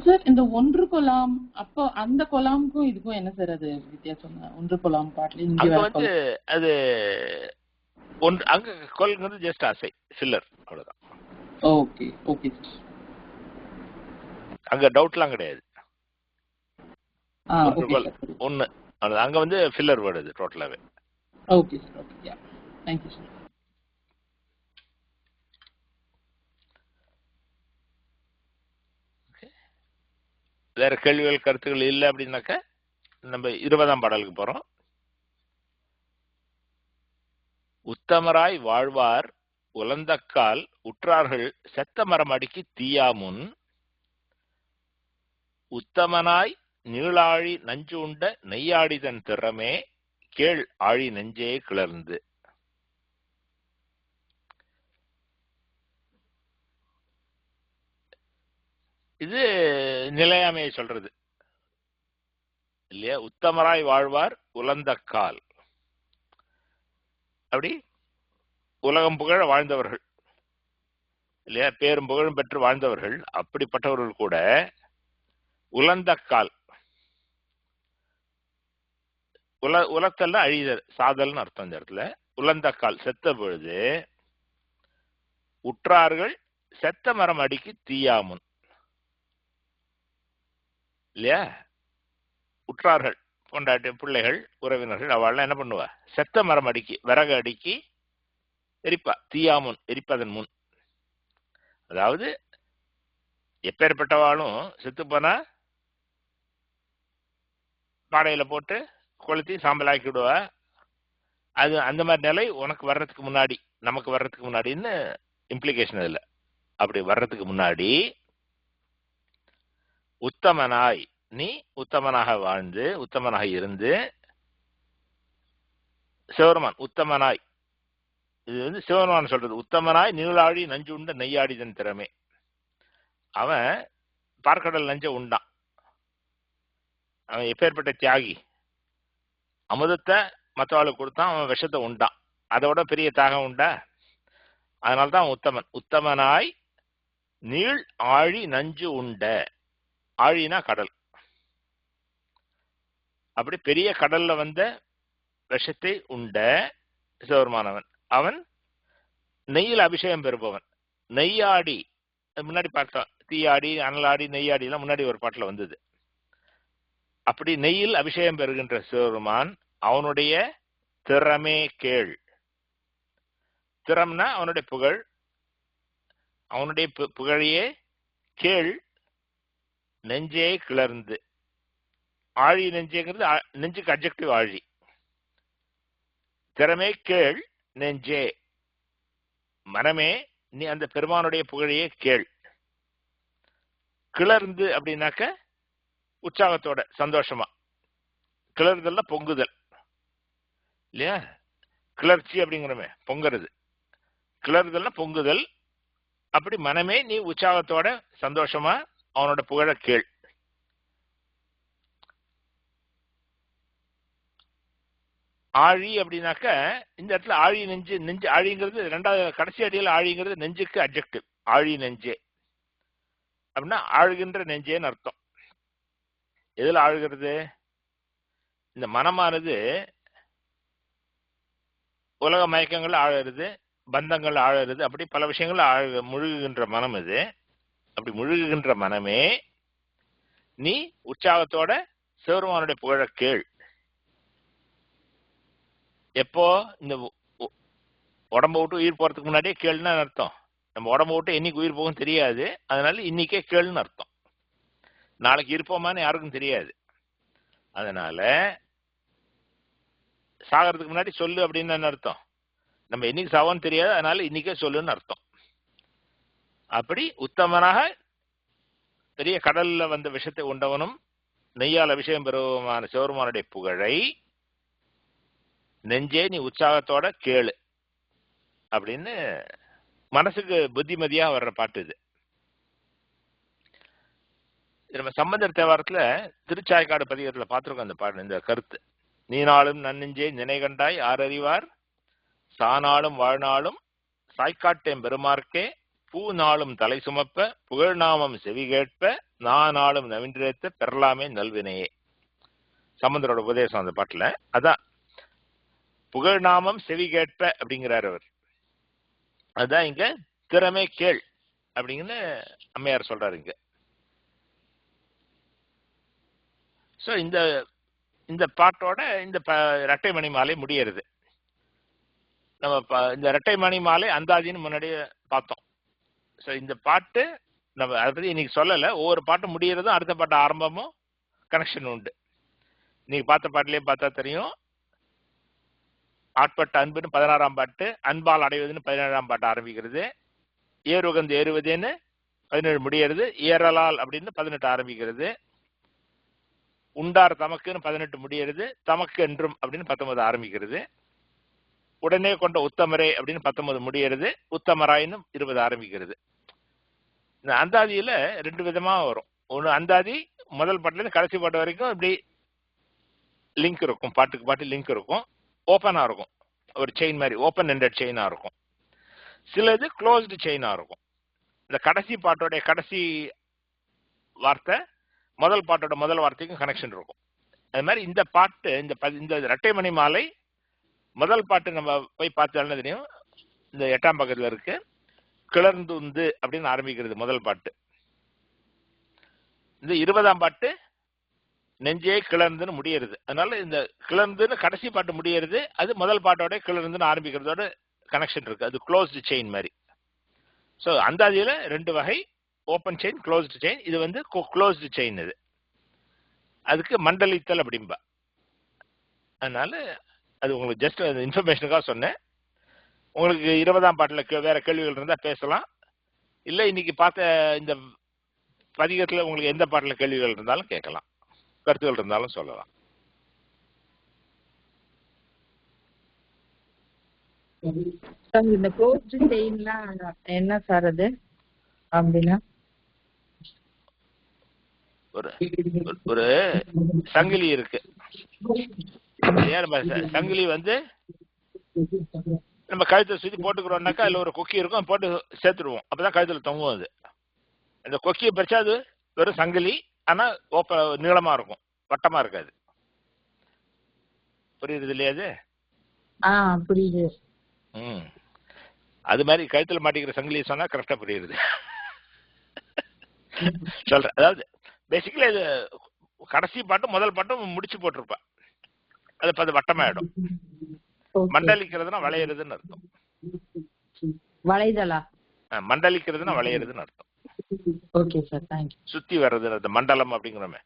சார் இந்த ஒன்று கொலாம், அப்போ அந்த கொலாமுக்கும் இதுக்கும் என்ன சார் அது வித்தியாசம்? ஒன்று கொலாம் பாட்டுல இங்க வந்து அது ஒன்று அங்க கொல்ங்கிறது ஜஸ்ட் ஆசை, ஃபில்லர், அவ்வளவுதான். ஓகே ஓகே சார், அங்க டவுட்லாம் கிடையாது. ஒண்ணு அங்க வந்து ஃபில்லர் வேர்டு அது டோட்டலாவே. Okay sir, okay, ya, thank you sir. வேற கேள்விகள் கருத்துக்கள் இல்லை அப்படின்னாக்க நம்ம 20ஆம் பாடலுக்கு போறோம். உத்தமராய் வாழ்வார் உலந்தக்கால் உற்றார்கள் செத்த மரம் அடுக்கி தீயாமுன் உத்தமனாய் நீளாழி நஞ்சு உண்ட நெய்யாடிதன் திறமே கேள் ஆழி நெஞ்சே கிளர்ந்து. இது நிலையாமையை சொல்றது இல்லையா? உத்தமராய் வாழ்வார் உலந்தக்கால், அப்படி உலகம் புகழ வாழ்ந்தவர்கள் இல்லையா, பேரும் புகழும் பெற்று வாழ்ந்தவர்கள். அப்படிப்பட்டவர்கள் கூட உலந்தக்கால், உலத்தல்ல அழிதல், சாதல்னு அர்த்தம். இந்த இடத்துல உலந்தக்கால் செத்த பொழுது உற்றார்கள் செத்த மரம் அடிக்கி தீயாமுன் இல்லையா? உற்றார்கள் பொண்டாட்டி பிள்ளைகள் உறவினர்கள் அவள்லாம் என்ன பண்ணுவா? செத்த மரம் அடுக்கி விறகு அடுக்கி எரிப்பா. தீயாமுன் எரிப்பதன் முன். அதாவது எப்பேற்பட்டவாளும் செத்து போனா பாடையில போட்டு கொளுத்தி சாம்பல் ஆக்கி விடுவா. அது அந்த மாதிரி நிலை உனக்கு வர்றதுக்கு முன்னாடி, நமக்கு வர்றதுக்கு முன்னாடின்னு இம்ப்ளிகேஷன் இல்லை. அப்படி வர்றதுக்கு முன்னாடி உத்தமனாய், நீ உத்தமனாக வாழ்ந்து உத்தமனாக இருந்து, சிவருமான் உத்தமனாய், இது வந்து சிவருமான் சொல்றது. உத்தமனாய் நீளாழி நஞ்சு உண்ட நெய்யாடிதன் திறமே. அவன் பார்க்கடல் நஞ்ச உண்டான். அவன் எப்பேற்பட்ட தியாகி. அமுதத்தை மற்றவாளுக்கு கொடுத்தான், அவன் விஷத்தை உண்டான். அதோட பெரிய தாகம் உண்டா? அதனால்தான் உத்தமன். உத்தமனாய் நீள் ஆழி நஞ்சு உண்ட, ஆழினா கடல், அப்படி பெரிய கடல்ல வந்த விஷத்தை உண்ட சிவருமானவன். அவன் நெய்யில் அபிஷேகம் பெறுபவன். நெய்யாடி முன்னாடி பார்த்தோம், தீயாடி அனலாடி நெய்யாடி எல்லாம் முன்னாடி ஒரு பாட்டுல வந்தது. அப்படி நெய்யில் அபிஷேகம் பெறுகின்ற சிவருமான் அவனுடைய திறமே கேள். திறம்னா அவனுடைய புகழ், அவனுடைய புகழையே கேள் நெஞ்சே கிளர்ந்து. ஆழி நெஞ்சேங்கிறது நெஞ்சுக்கு அட்ஜெக்டிவ் ஆழி. திறமே கேள் நெஞ்சே, மனமே நீ அந்த பெருமானுடைய புகழையே கேள். கிளர்ந்து அப்படின்னாக்க உற்சாகத்தோட சந்தோஷமா. கிளறுதல்ல பொங்குதல் இல்லையா? கிளர்ச்சி அப்படிங்கிறமே பொங்குறது. கிளறுதல்னா பொங்குதல். அப்படி மனமே நீ உற்சாகத்தோட சந்தோஷமா அவனோட புகழ கேள். ஆழி அப்படின்னாக்க இந்த இடத்துல ஆழி நெஞ்சு, நெஞ்சு ஆழிங்கிறது ரெண்டாவது கடைசி அடியில் ஆழிங்கிறது நெஞ்சுக்கு அட்ஜெக்டிவ். ஆழி நெஞ்சே அப்படின்னா ஆழ்கின்ற நெஞ்சேன்னு அர்த்தம். எதுல ஆழ்கிறது? இந்த மனமானது உலக மயக்கங்கள் ஆழறது, பந்தங்கள் ஆழறது, அப்படி பல விஷயங்கள் முழுகுகின்ற மனம் இது. அப்படி முழுகுகின்ற மனமே நீ உற்சாகத்தோட சிவருமானுடைய புகழ கேள். எப்போ இந்த உடம்ப விட்டு உயிர் போறதுக்கு முன்னாடியே கேளுன்னு அர்த்தம். நம்ம உடம்ப விட்டு என்னைக்கு உயிர் போகும் தெரியாது, அதனால இன்னைக்கே கேளுன்னு அர்த்தம். நாளைக்கு இருப்போமான்னு யாருக்கும் தெரியாது. அதனால சாகிறதுக்கு முன்னாடி சொல்லு அப்படின்னு என்ன அர்த்தம்? நம்ம என்னைக்கு சாவோன்னு தெரியாது, அதனால இன்னைக்கே சொல்லுன்னு அர்த்தம். அப்படி உத்தமனாக பெரிய கடல்ல வந்த விஷத்தை உண்டவனும் நெய்யால் அபிஷேகம் பெறுவமான சிவருமானுடைய புகழை நெஞ்சே நீ உற்சாகத்தோட கேளு அப்படின்னு மனசுக்கு புத்திமதியா வர்ற பாட்டு இது. நம்ம சம்பந்தர் தேவாரத்துல திருச்சாய்க்காடு பதிகத்துல பார்த்திருக்கோம் அந்த பாட்டு, இந்த கருத்து. நீனாலும் நன்னெஞ்சே நினை கண்டாய் ஆரறிவார், சானாலும் வாழ்நாளும் சாய்க்காட்டேம் பெருமார்க்கே, பூ நாளும் தலை சுமப்ப புகழ்நாமம் செவி கேட்ப, நானாலும் நவீன்றேத்த பெறலாமே நல்வினையே. சம்பந்தரோட உபதேசம் அந்த பாட்டுல. அதான் புகழ்நாமம் செவி கேட்ப அப்படிங்கிறார் அவர். அதுதான் இங்க திறமை கேள் அப்படிங்கன்னு அம்மையார் சொல்றாரு இங்க. சோ இந்த பாட்டோட இந்த இரட்டை மணி மாலை முடியறது. நம்ம இந்த இரட்டை மணி மாலை அந்தாதின்னு முன்னாடியே பார்த்தோம். ஸோ இந்த பாட்டு நம்ம அதை பத்தி இன்னைக்கு சொல்லலை. ஒவ்வொரு பாட்டு முடியறதும் அடுத்த பாட்டு ஆரம்பமும் கனெக்ஷன் உண்டு. இன்னைக்கு பார்த்த பாட்டிலேயே பார்த்தா தெரியும். ஆட்பட்ட அன்புன்னு 16ஆம் பாட்டு, அன்பால் அடைவதுன்னு 17ஆம் பாட்டு ஆரம்பிக்கிறது, ஏறுகந்து ஏறுவதுன்னு 17 முடியறது, ஏறலால் அப்படின்னு 18 ஆரம்பிக்கிறது, உண்டார் தமக்குன்னு 18 முடியறது, தமக்கு என்றும் அப்படின்னு 19 ஆரம்பிக்கிறது, உடனே கொண்ட உத்தமரே அப்படின்னு 19 முடியறது, உத்தமராயின்னு 20 ஆரம்பிக்கிறது. இந்த அந்தாதியில 2 விதமா வரும். ஒன்று அந்தாதி முதல் பாட்டுல இருந்து கடைசி பாட்டு வரைக்கும் இப்படி லிங்க் இருக்கும், பாட்டுக்கு பாட்டு லிங்க் இருக்கும், ஓப்பனா இருக்கும், ஒரு செயின் மாதிரி ஓப்பன் எண்டட் செயினா இருக்கும். சிலது க்ளோஸ்டு செயினா இருக்கும். இந்த கடைசி பாட்டோடைய கடைசி வார்த்தை முதல் பாட்டோட முதல் வார்த்தைக்கும் கனெக்ஷன் இருக்கும். அது மாதிரி இந்த பாட்டு இந்த இரட்டை மணி மாலை முதல் பாட்டு நம்ம போய் பார்த்தாலும் தெரியும். இந்த 8ஆம் பக்கத்துல இருக்கு, கிளர்ந்து அப்படின்னு ஆரம்பிக்கிறது முதல் பாட்டு. இந்த 20ஆம் பாட்டு நெஞ்சே கிளர்ந்துன்னு முடியறது. அதனால இந்த கிளர்ந்துன்னு கடைசி பாட்டு முடியறது, அது முதல் பாட்டோட கிளர்ந்துன்னு ஆரம்பிக்கிறதோட கனெக்ஷன் இருக்கு. அது க்ளோஸ்டு செயின் மாதிரி. ஸோ அந்தாதியில 2 வகை, ஓப்பன் செயின், க்ளோஸ்டு செயின். இது வந்து க்ளோஸ்டு செயின். இது அதுக்கு மண்டலித்தல் அப்படின்பா. அதனால அது உங்களுக்கு ஜஸ்ட் இன்ஃபர்மேஷனுக்காக சொன்னேன். உங்களுக்கு 20ஆம் பாட்டில் வேற கேள்விகள் இருந்தால் பேசலாம். இல்லை இன்னைக்கு பார்த்த இந்த பதிகத்தில் உங்களுக்கு எந்த பாட்டில் கேள்விகள் இருந்தாலும் கேட்கலாம், கருத்துகள் இருந்தாலும் சொல்லலாம். இந்த க்ளோஸ்டு செயின்லாம் என்ன சார் அது அப்படின்னா? ஒரு சங்கிலி இருக்கு. சங்கிலி வந்து நம்ம கழுத்தை சுத்தி போட்டுக்கிறோம்னாக்கா அதுல ஒரு கொக்கி இருக்கும், போட்டு சேர்த்துருவோம். அப்பதான் கழுத்துல தொங்கும். அது அந்த கொக்கியை பறிச்சா அது வெறும் சங்கிலி, ஆனா நீளமா இருக்கும், வட்டமா இருக்காது. புரியுது இல்லையா? அது புரியுது. அது மாதிரி கழுத்துல மாட்டிக்கிற சங்கிலி சொன்னா கரெக்டா புரியுது. சொல்றேன். அதாவது பேசிக்கலி இது கடைசி பாட்டும் முதல் பாட்டும் முடிச்சு போட்டிருப்பா. அது வட்டமாயிடும். மண்டலிக்கிறதுனா வளையறதுன்னு அர்த்தம். வளைதலா? மண்டலிக்கிறதுனா வளையறதுன்னு அர்த்தம். Okay sir, thank you. சுத்தி வர்றது மண்டலம் அப்படிங்கிறோமே,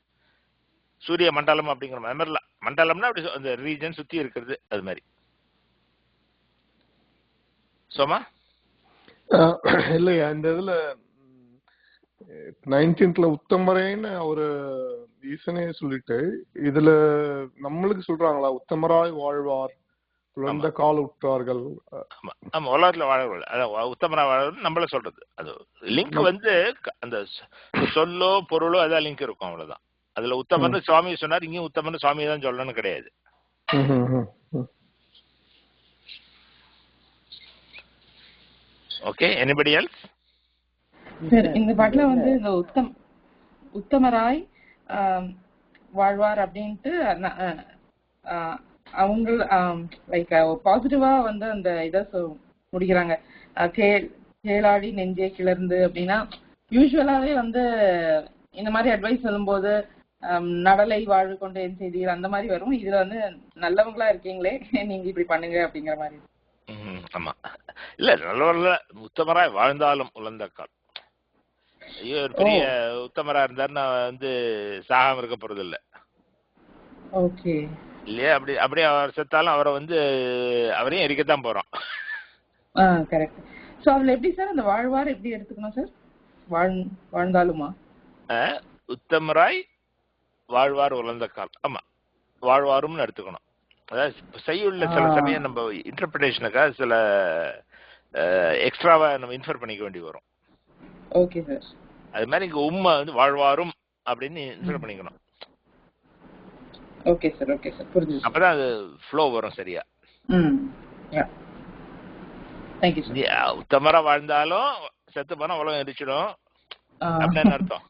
சூரிய மண்டலம் அப்படிங்கிற மாதிரி. மண்டலம்னா அப்படி அந்த ரீஜன் சுத்தி இருக்கிறது, அது மாதிரி. சோமா இல்லையா இந்த இதுல 19th உத்தமரேன்னு ஒரு ஈசனே சொல்லிட்டு இதுல நம்மளுக்கு சொல்றாங்களா உத்தமராய் வாழ்வார் குழந்த கால் உற்றார்கள்? ஆமா, உலகத்துல வாழ்வார்கள். அதான் உத்தமரா வாழ்வது நம்மள சொல்றது. அது லிங்க் வந்து அந்த சொல்லோ பொருளோ அதான் லிங்க் இருக்கும், அவ்வளவுதான். அதுல உத்தமர்னு சுவாமி சொன்னார், இங்கேயும் உத்தமர்னு சுவாமி தான் சொல்லணும்னு கிடையாது. Okay, anybody else? இந்த பாட்டுல வந்து இந்த உத்தமராய் வாழ்வார் அப்படின்ட்டு அவங்க லைக் பாசிட்டிவா வந்து அந்த இதை முடிக்கிறாங்க. கேளாடி நெஞ்சே கிளர்ந்து அப்படின்னா யூஸ்வலாவே வந்து இந்த மாதிரி அட்வைஸ் சொல்லும்போது நடலை வாழ்வு கொண்டு என் செய்திகள் அந்த மாதிரி வரும். இதுல வந்து நல்லவங்களா இருக்கீங்களே நீங்க இப்படி பண்ணுங்க அப்படிங்கிற மாதிரி. ஆமா இல்ல நல்லவர்கள உத்தமராய் வாழ்ந்தாலும் உழந்தக்கால். ஐயோ ஒரு பெரிய உத்தமரா இருந்தாரு நான் வந்து சாகாம இருக்க போறது இல்ல. ஓகே இல்லையா? அப்படி அவர் செத்தாலும் அவரை வந்து அவரையும் எரிக்கத்தான் போறோம். கரெக்ட். சோ அதுல எப்படி சார் அந்த வாழ்வார் எப்படி எடுத்துக்கணும் சார்? வாழ்ந்தாலுமா உத்தமராய் வாழ்வார் உழந்தக்கால். ஆமா வாழ்வாரும்னு எடுத்துக்கணும். அதாவது செய்யுள்ள சில சமயம் நம்ம இன்டர்பிரேஷனுக்காக சில எக்ஸ்ட்ராவா நம்ம இன்ஃபர் பண்ணிக்க வேண்டி வரும். Okay sir. அது மாதிரி இங்க உண்மை வந்து வாழ்வாரும் அப்படின்னு இன்ஃபர் பண்ணிக்கணும். ஓகே சார் ஓகே சார் புரியுது. அப்பதான் அது ஃப்ளோ வரும் சரியா. Thank you sir. உத்தமரா வாழ்ந்தாலும் செத்து போனா உலகம் எரிச்சிடும் அப்படின்னு அர்த்தம்.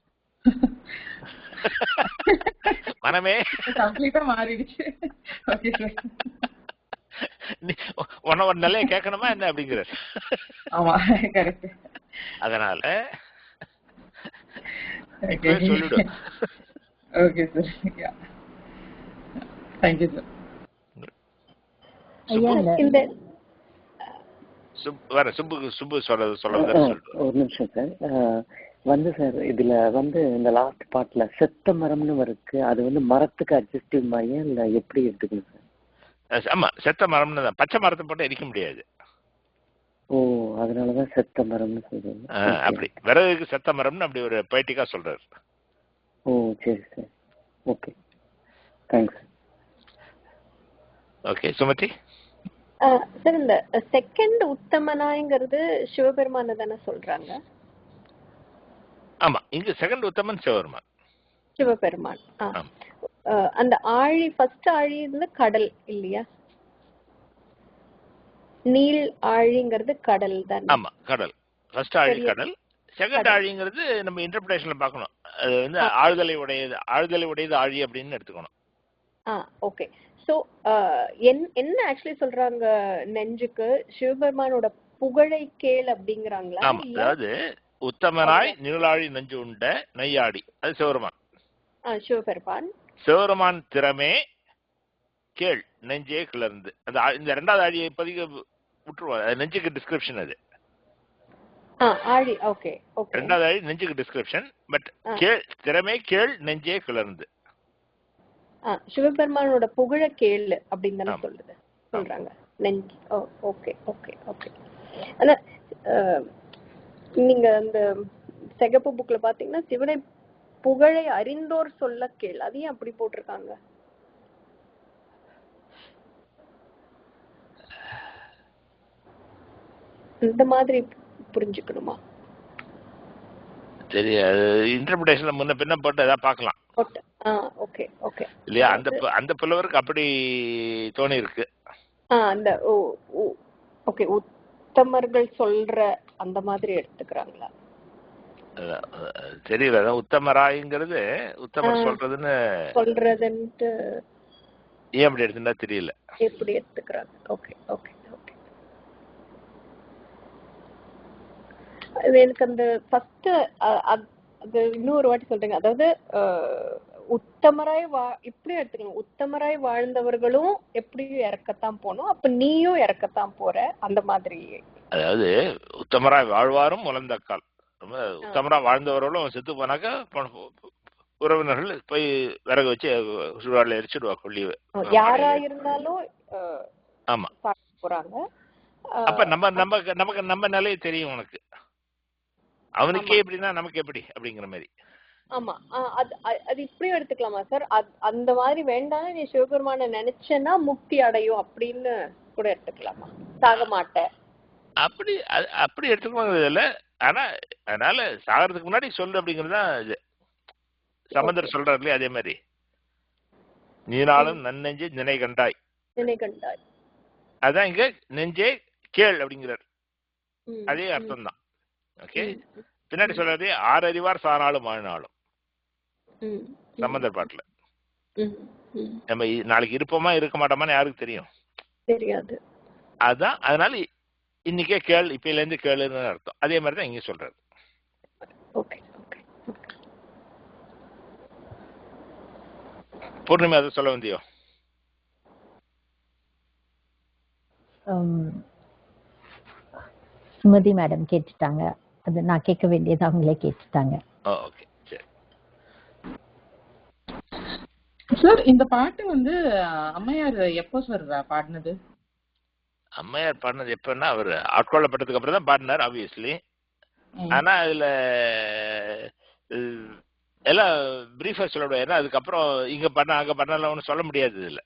மனமே கம்ப்ளீட்டா மாறிடுச்சு. Okay sir. ஒரு நிலைய கேட்கணுமா என்ன அப்படிங்கிற. ஆமா கரெக்ட். அதனால சொல்லிடும். Okay sir. Thank you sir. ஒரு நிமிஷம் சார். வந்து சார் இதுல வந்து இந்த லாஸ்ட் பார்ட்ல செத்த மரம்னு இருக்கு. அது வந்து மரத்துக்கு அட்ஜஸ்டிவ் மாதிரியா இல்ல எப்படி எடுத்துக்கணும் சார்? ஆமா செத்த மரம்னு தான். பச்சை மரத்தை போட்டு எரிக்க முடியாது. ஓ அதனாலதான் செத்த மரம்னு சொல்றேன். அப்படி விறகுக்கு செத்த மரம்னு அப்படி ஒரு பொய்டிக்கா சொல்றாரு. ஓ சரி sir. Okay thanks. Okay Sumathi. Sir இந்த செகண்ட் உத்தமனாய்ங்கிறது சிவபெருமான தானே சொல்றாங்க? ஆமா இங்க செகண்ட் உத்தமன் சிவபெருமான். அந்த ஆழி ஃபர்ஸ்ட் ஆழி கடல் இல்லையா? நீல் ஆழிங்கிறது கடல் தான். ஆமா கடல். ஃபர்ஸ்ட் ஆழி கடல். செகண்ட் ஆழிங்கிறது நம்ம இன்டர்பிரேஷன்ல பார்க்கணும். அது வந்து ஆழ்தலை உடையது ஆழி அப்படின்னு எடுத்துக்கணும். ஓகே. சோ என்ன ஆக்சுவலி சொல்றாங்க நெஞ்சுக்கு சிவபெருமானோட புகழை கேள் அப்படிங்கறாங்களா? ஆமா அதாவது உத்தமராய் நீளாழி நெஞ்சு உண்ட நெய்யாடி அது சிவபெருமான். சிவபெருமான் திறமே கேள் நெஞ்சே கிளர்ந்து. அந்த இந்த ரெண்டாவது ஆழியை இப்போதைக்கு விட்டுருவாங்க. நெஞ்சுக்கு டிஸ்கிரிப்ஷன் அது. ரெண்டாவது ஆழி நெஞ்சுக்கு டிஸ்கிரிப்ஷன். பட் கேள் திறமே கேள் நெஞ்சே கிளர்ந்து. சிவபெருமானோட புகழ கேள் அப்படின்னு தானே சொல்றாங்க நெஞ்சு. Okay okay okay. ஆனா நீங்க அந்த சிகப்பு புக்ல பாத்தீங்கன்னா சிவனை புகழை அறிந்தோர் சொல்ல கேள், அதையும் அப்படி போட்டிருக்காங்க. இந்த மாதிரி புரிஞ்சுக்கணுமா? சரி இன்டர்பிரேஷன்ல முன்ன பின்ன போட்டு ஏதாவது பார்க்கலாம். ஓகே ஓகே இல்லையா? அந்த புலவருக்கு அப்படி தோணி இருக்கு. அந்த ஓகே உத்தமர்கள் சொல்ற அந்த மாதிரி எடுத்துக்கிறாங்களா? தெரியல. உத்தமராய்ங்கிறது உத்தமர் சொல்றதுன்னு ஏன் அப்படி எடுத்துட்டா தெரியல. எப்படி எடுத்துக்கிறாங்க? Okay okay okay. எனக்கு அந்த ஃபர்ஸ்ட் அது இன்னொரு வாட்டி சொல்றீங்க. அதாவது உத்தமராய் இப்படி எடுத்துக்கணும். உத்தமராய் வாழ்ந்தவர்களும் எப்படியும் இறக்கத்தான் போனோம், அப்ப நீயும் இறக்கத்தான் போற அந்த மாதிரி. அதாவது உத்தமராய் வாழ்வாரும் உழந்தக்கால். உத்தமரா வாழ்ந்தவர்களும் செத்து போனாக்கா உறவினர்கள் போய் விறகு வச்சு சுடுகாடுல எரிச்சிடுவா கொல்லி. யாரா இருந்தாலும் ஆமா போறாங்க. அப்ப நமக்கு நிலையை தெரியும். உனக்கு அவனுக்கே எப்படின்னா நமக்கு எப்படி அப்படிங்கிற மாதிரி. ஆமா அது இப்படியும் எடுத்துக்கலாமா சார்? அந்த மாதிரி வேண்டாம் நீ சிவபெருமான நினைச்சேன்னா முக்தி அடையும் அப்படின்னு கூட எடுத்துக்கலாமா? சாக மாட்டேன் அப்படி எடுத்துக்கணும் இல்ல. ஆனா அதனால சாகிறதுக்கு முன்னாடி சொல்லு அப்படிங்கறதுதான் இது. சம்பந்தர் சொல்றாரு இல்லையா? அதே மாதிரி நீனாலும் நன்னெஞ்சு நினை கண்டாய். அதான் இங்க நெஞ்சே கேள் அப்படிங்கிறார். அதே அர்த்தம் தான். ஓகே. பின்னாடி சொல்றது 6 அறிவார் சானாலும் வாழ்நாளும் சம்பந்தர் பாட்டுல. நம்ம நாளைக்கு இருப்போமா இருக்க மாட்டோமான்னு யாருக்கு தெரியும்? தெரியாது. அதான் அதனால இன்னைக்கே கேள், இப்பையில இருந்து கேளுன்னு அர்த்தம். அதே மாதிரி தான் இங்க சொல்றாரு. Okay okay. பூர்ணிமா அதை சொல்ல வந்தியோ? சுமதி மேடம் கேட்டுட்டாங்க. அது நான் கேட்க வேண்டியது அவங்களே கேட்டுட்டாங்க. ஓகே சரி. சார் இந்த பாட்டு வந்து அம்மையார் எப்போ சார் பாடினது? அம்மையார் பாடினது எப்பன்னா அவர் ஆட்கொள்ளப்பட்டதுக்கு அப்புறம் தான் பாடினார் ஆப்வியஸ்லி. ஆனா அதுல எல்லாம் பிரீஃபா சொல்லிடுவார். ஏன்னா அதுக்கப்புறம் இங்க பண்ண அங்க பண்ணலாம் ஒன்றும் சொல்ல முடியாது. இதுல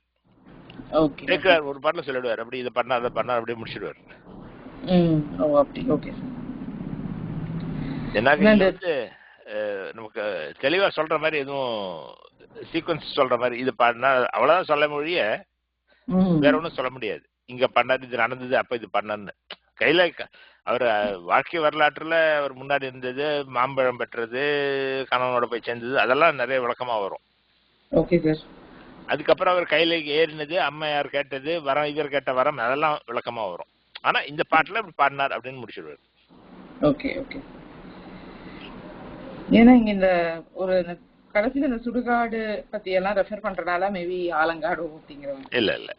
கேட்கிறார் ஒரு பாட்டில் சொல்லிடுவார், அப்படி இதை பண்ணா அதை பண்ணா அப்படியே முடிச்சிடுவார். வந்து நமக்கு தெளிவா சொல்ற மாதிரி எதுவும் சீக்வன்ஸ் சொல்ற மாதிரி இது பாடினா அவ்வளவுதான் சொல்ல மொழிய, வேற ஒன்றும் சொல்ல முடியாது. இங்க பண்ணாரு, இது நடந்தது, அப்ப இது பண்ணான்னு கையில அவர் வாழ்க்கை வரலாற்றுல அவர் முன்னாடி இருந்தது, மாம்பழம் பெற்றது, கணவனோட போய் சேர்ந்தது, அதெல்லாம் நிறைய விளக்கமா வரும். அதுக்கப்புறம் அவர் கையில ஏறினது, அம்மையார் கேட்டது, வரம் இவர் கேட்ட வரம், அதெல்லாம் விளக்கமா வரும். ஆனா இந்த பாட்டுல இப்படி பாடினார் அப்படின்னு முடிச்சிடுவார். Okay okay. ஏன்னா இங்க இந்த ஒரு கடைசியில இந்த சுடுகாடு பத்தி எல்லாம் ரெஃபர் பண்றதுனால மேபி ஆலங்காடு அப்படிங்கிறவங்க இல்ல இல்ல,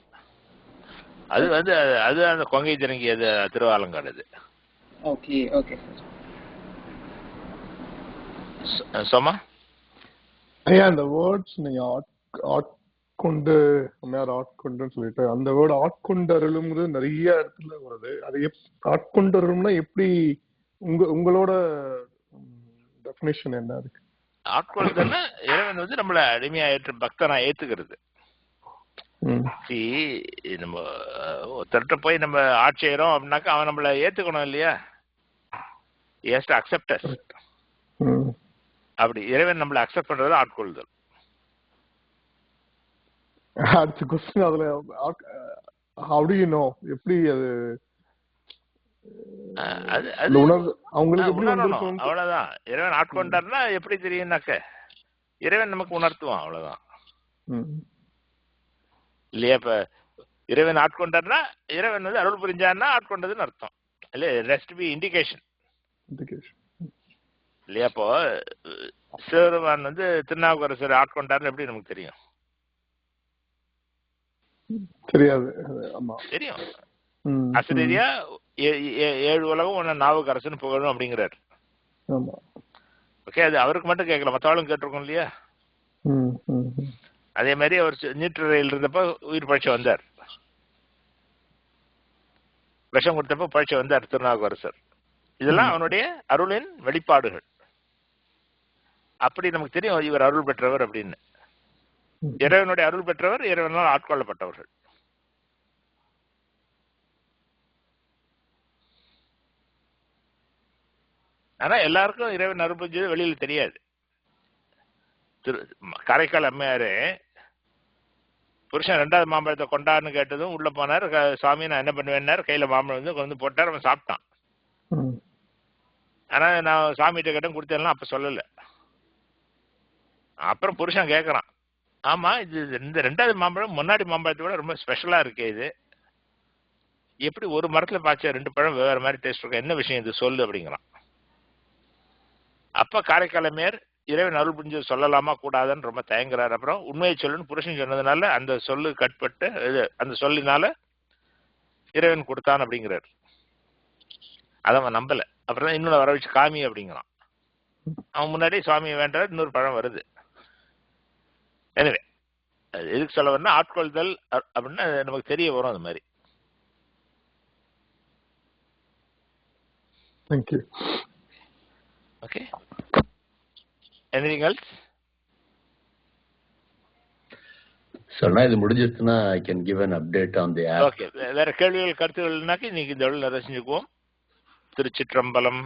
அது வந்து அது அந்த கொங்கை திறங்கியது திருவாலங்காடு. அது ஓகே ஓகே சார். சோமா ஐயா இந்த வேர்ட்ஸ் நீங்க ஆட்கொண்டு அம்மையார் ஆட்கொண்டுன்னு சொல்லிட்டு அந்த வேர்டு ஆட்கொண்டருளுங்கிறது நிறைய இடத்துல வருது. அது ஆட்கொண்டருளும்னா எப்படி உங்களோட டெஃபினிஷன் என்ன இருக்கு? ஆட்கொள்ளுதுன்னா இறைவன் வந்து நம்மள அடிமையா ஏற்று பக்தனா ஏத்துக்கிறது. நம்ம ஒருத்தர்கிட்ட போய் நம்ம ஆட்சி செய்யறோம் அப்படின்னாக்கா அவன் நம்மள ஏத்துக்கணும் இல்லையா? Accept us. அப்படி இறைவன் நம்மள அக்செப்ட் பண்றது ஆட்கொள்ளுதல். அடுத்த क्वेश्चन அதுல how do you know எப்படி அது அவ்வளவுதான். இறைவன் ஆட்கொண்டார்னா எப்படி தெரியும்னாக்க இறைவன் நமக்கு உணர்த்துவான், அவ்வளவுதான் இல்லையா? இப்ப இறைவன் ஆட்கொண்டார்னா இறைவன் வந்து அருள் புரிஞ்சார்னா ஆட்கொண்டதுன்னு அர்த்தம் இல்ல. ரெஸ்ட் பி இண்டிகேஷன் இல்லையா? இப்போ சிவபெருமான் வந்து திருநாவுக்கரசர் ஆட்கொண்டார்னு எப்படி நமக்கு தெரியும்? தெரியாது. தெரியும். அசரீரியா 7 உலகம் உன்ன நாவுக்கரசன் புகழும் அப்படிங்கிறார். ஓகே, அது அவருக்கு மட்டும் கேட்கல, மற்றவாளும் கேட்டிருக்கோம் இல்லையா? அதே மாதிரி அவர் நீற்றறையில் இருந்தப்ப உயிர் பழிச்சு வந்தார், விஷம் கொடுத்தப்ப பழிச்சு வந்தார் திருநாவுக்கரசர். இதெல்லாம் அவனுடைய அருளின் வெளிப்பாடுகள். அப்படி நமக்கு தெரியும் இவர் அருள் பெற்றவர் அப்படின்னு. இறைவனுடைய அருள் பெற்றவர், இறைவனால் ஆட்கொள்ளப்பட்டவர்கள். ஆனா எல்லாருக்கும் இறைவன் அருள் புரிஞ்சது வெளியில தெரியாது. காரைக்கால் அம்மையாரு புருஷன் 2வது மாம்பழத்தை கொண்டாடுன்னு கேட்டதும் உள்ள போனார். சுவாமி நான் என்ன பண்ணுவேன்னாரு, கையில மாம்பழம் வந்து கொண்டு போட்டார், அவன் சாப்பிட்டான். ஆனா நான் சாமிகிட்ட கேட்டேன், கொடுத்தேன்னா அப்ப சொல்லல. அப்புறம் புருஷன் கேட்கறான், ஆமா இது இந்த 2வது மாம்பழம் முன்னாடி மாம்பழத்தை விட ரொம்ப ஸ்பெஷலா இருக்கு, இது எப்படி ஒரு மரத்துல பாய்ச்ச 2 பழம் வேற மாதிரி டேஸ்ட் இருக்கு, என்ன விஷயம் இது சொல்லு அப்படிங்கிறான். அப்ப காரைக்காலமேர் இறைவன் அருள் புரிஞ்சது சொல்லலாமா கூடாதுன்னு ரொம்ப தயங்குறாரு. அப்புறம் உண்மையை சொல்லுன்னு புருஷன் சொன்னதுனால அந்த சொல்லு கட்பட்டு அந்த சொல்லினால இறைவன் கொடுத்தான் அப்படிங்கிறார். அதை அவன் நம்பல. அப்புறம் இன்னொரு வர வச்சு காமி அப்படிங்கிறான். அவன் முன்னாடி சுவாமியை வேண்டாம், இன்னொரு பழம் வருது. எனவே எதுக்கு சொல்ல வரனா, ஆட்கொள்தல் அப்படின்னு நமக்கு தெரிய வரும். அது மாதிரி. Thank you. Okay. Anything else? சொன்னா இது முடிஞ்சிருச்சுன்னா I can give an update on the app. Okay. வேற கேள்விகள் கருத்துக்கள்னாக்கி இன்னைக்கு இந்த அளவில் நிறைய செஞ்சுக்குவோம். திருச்சிற்றம்பலம்.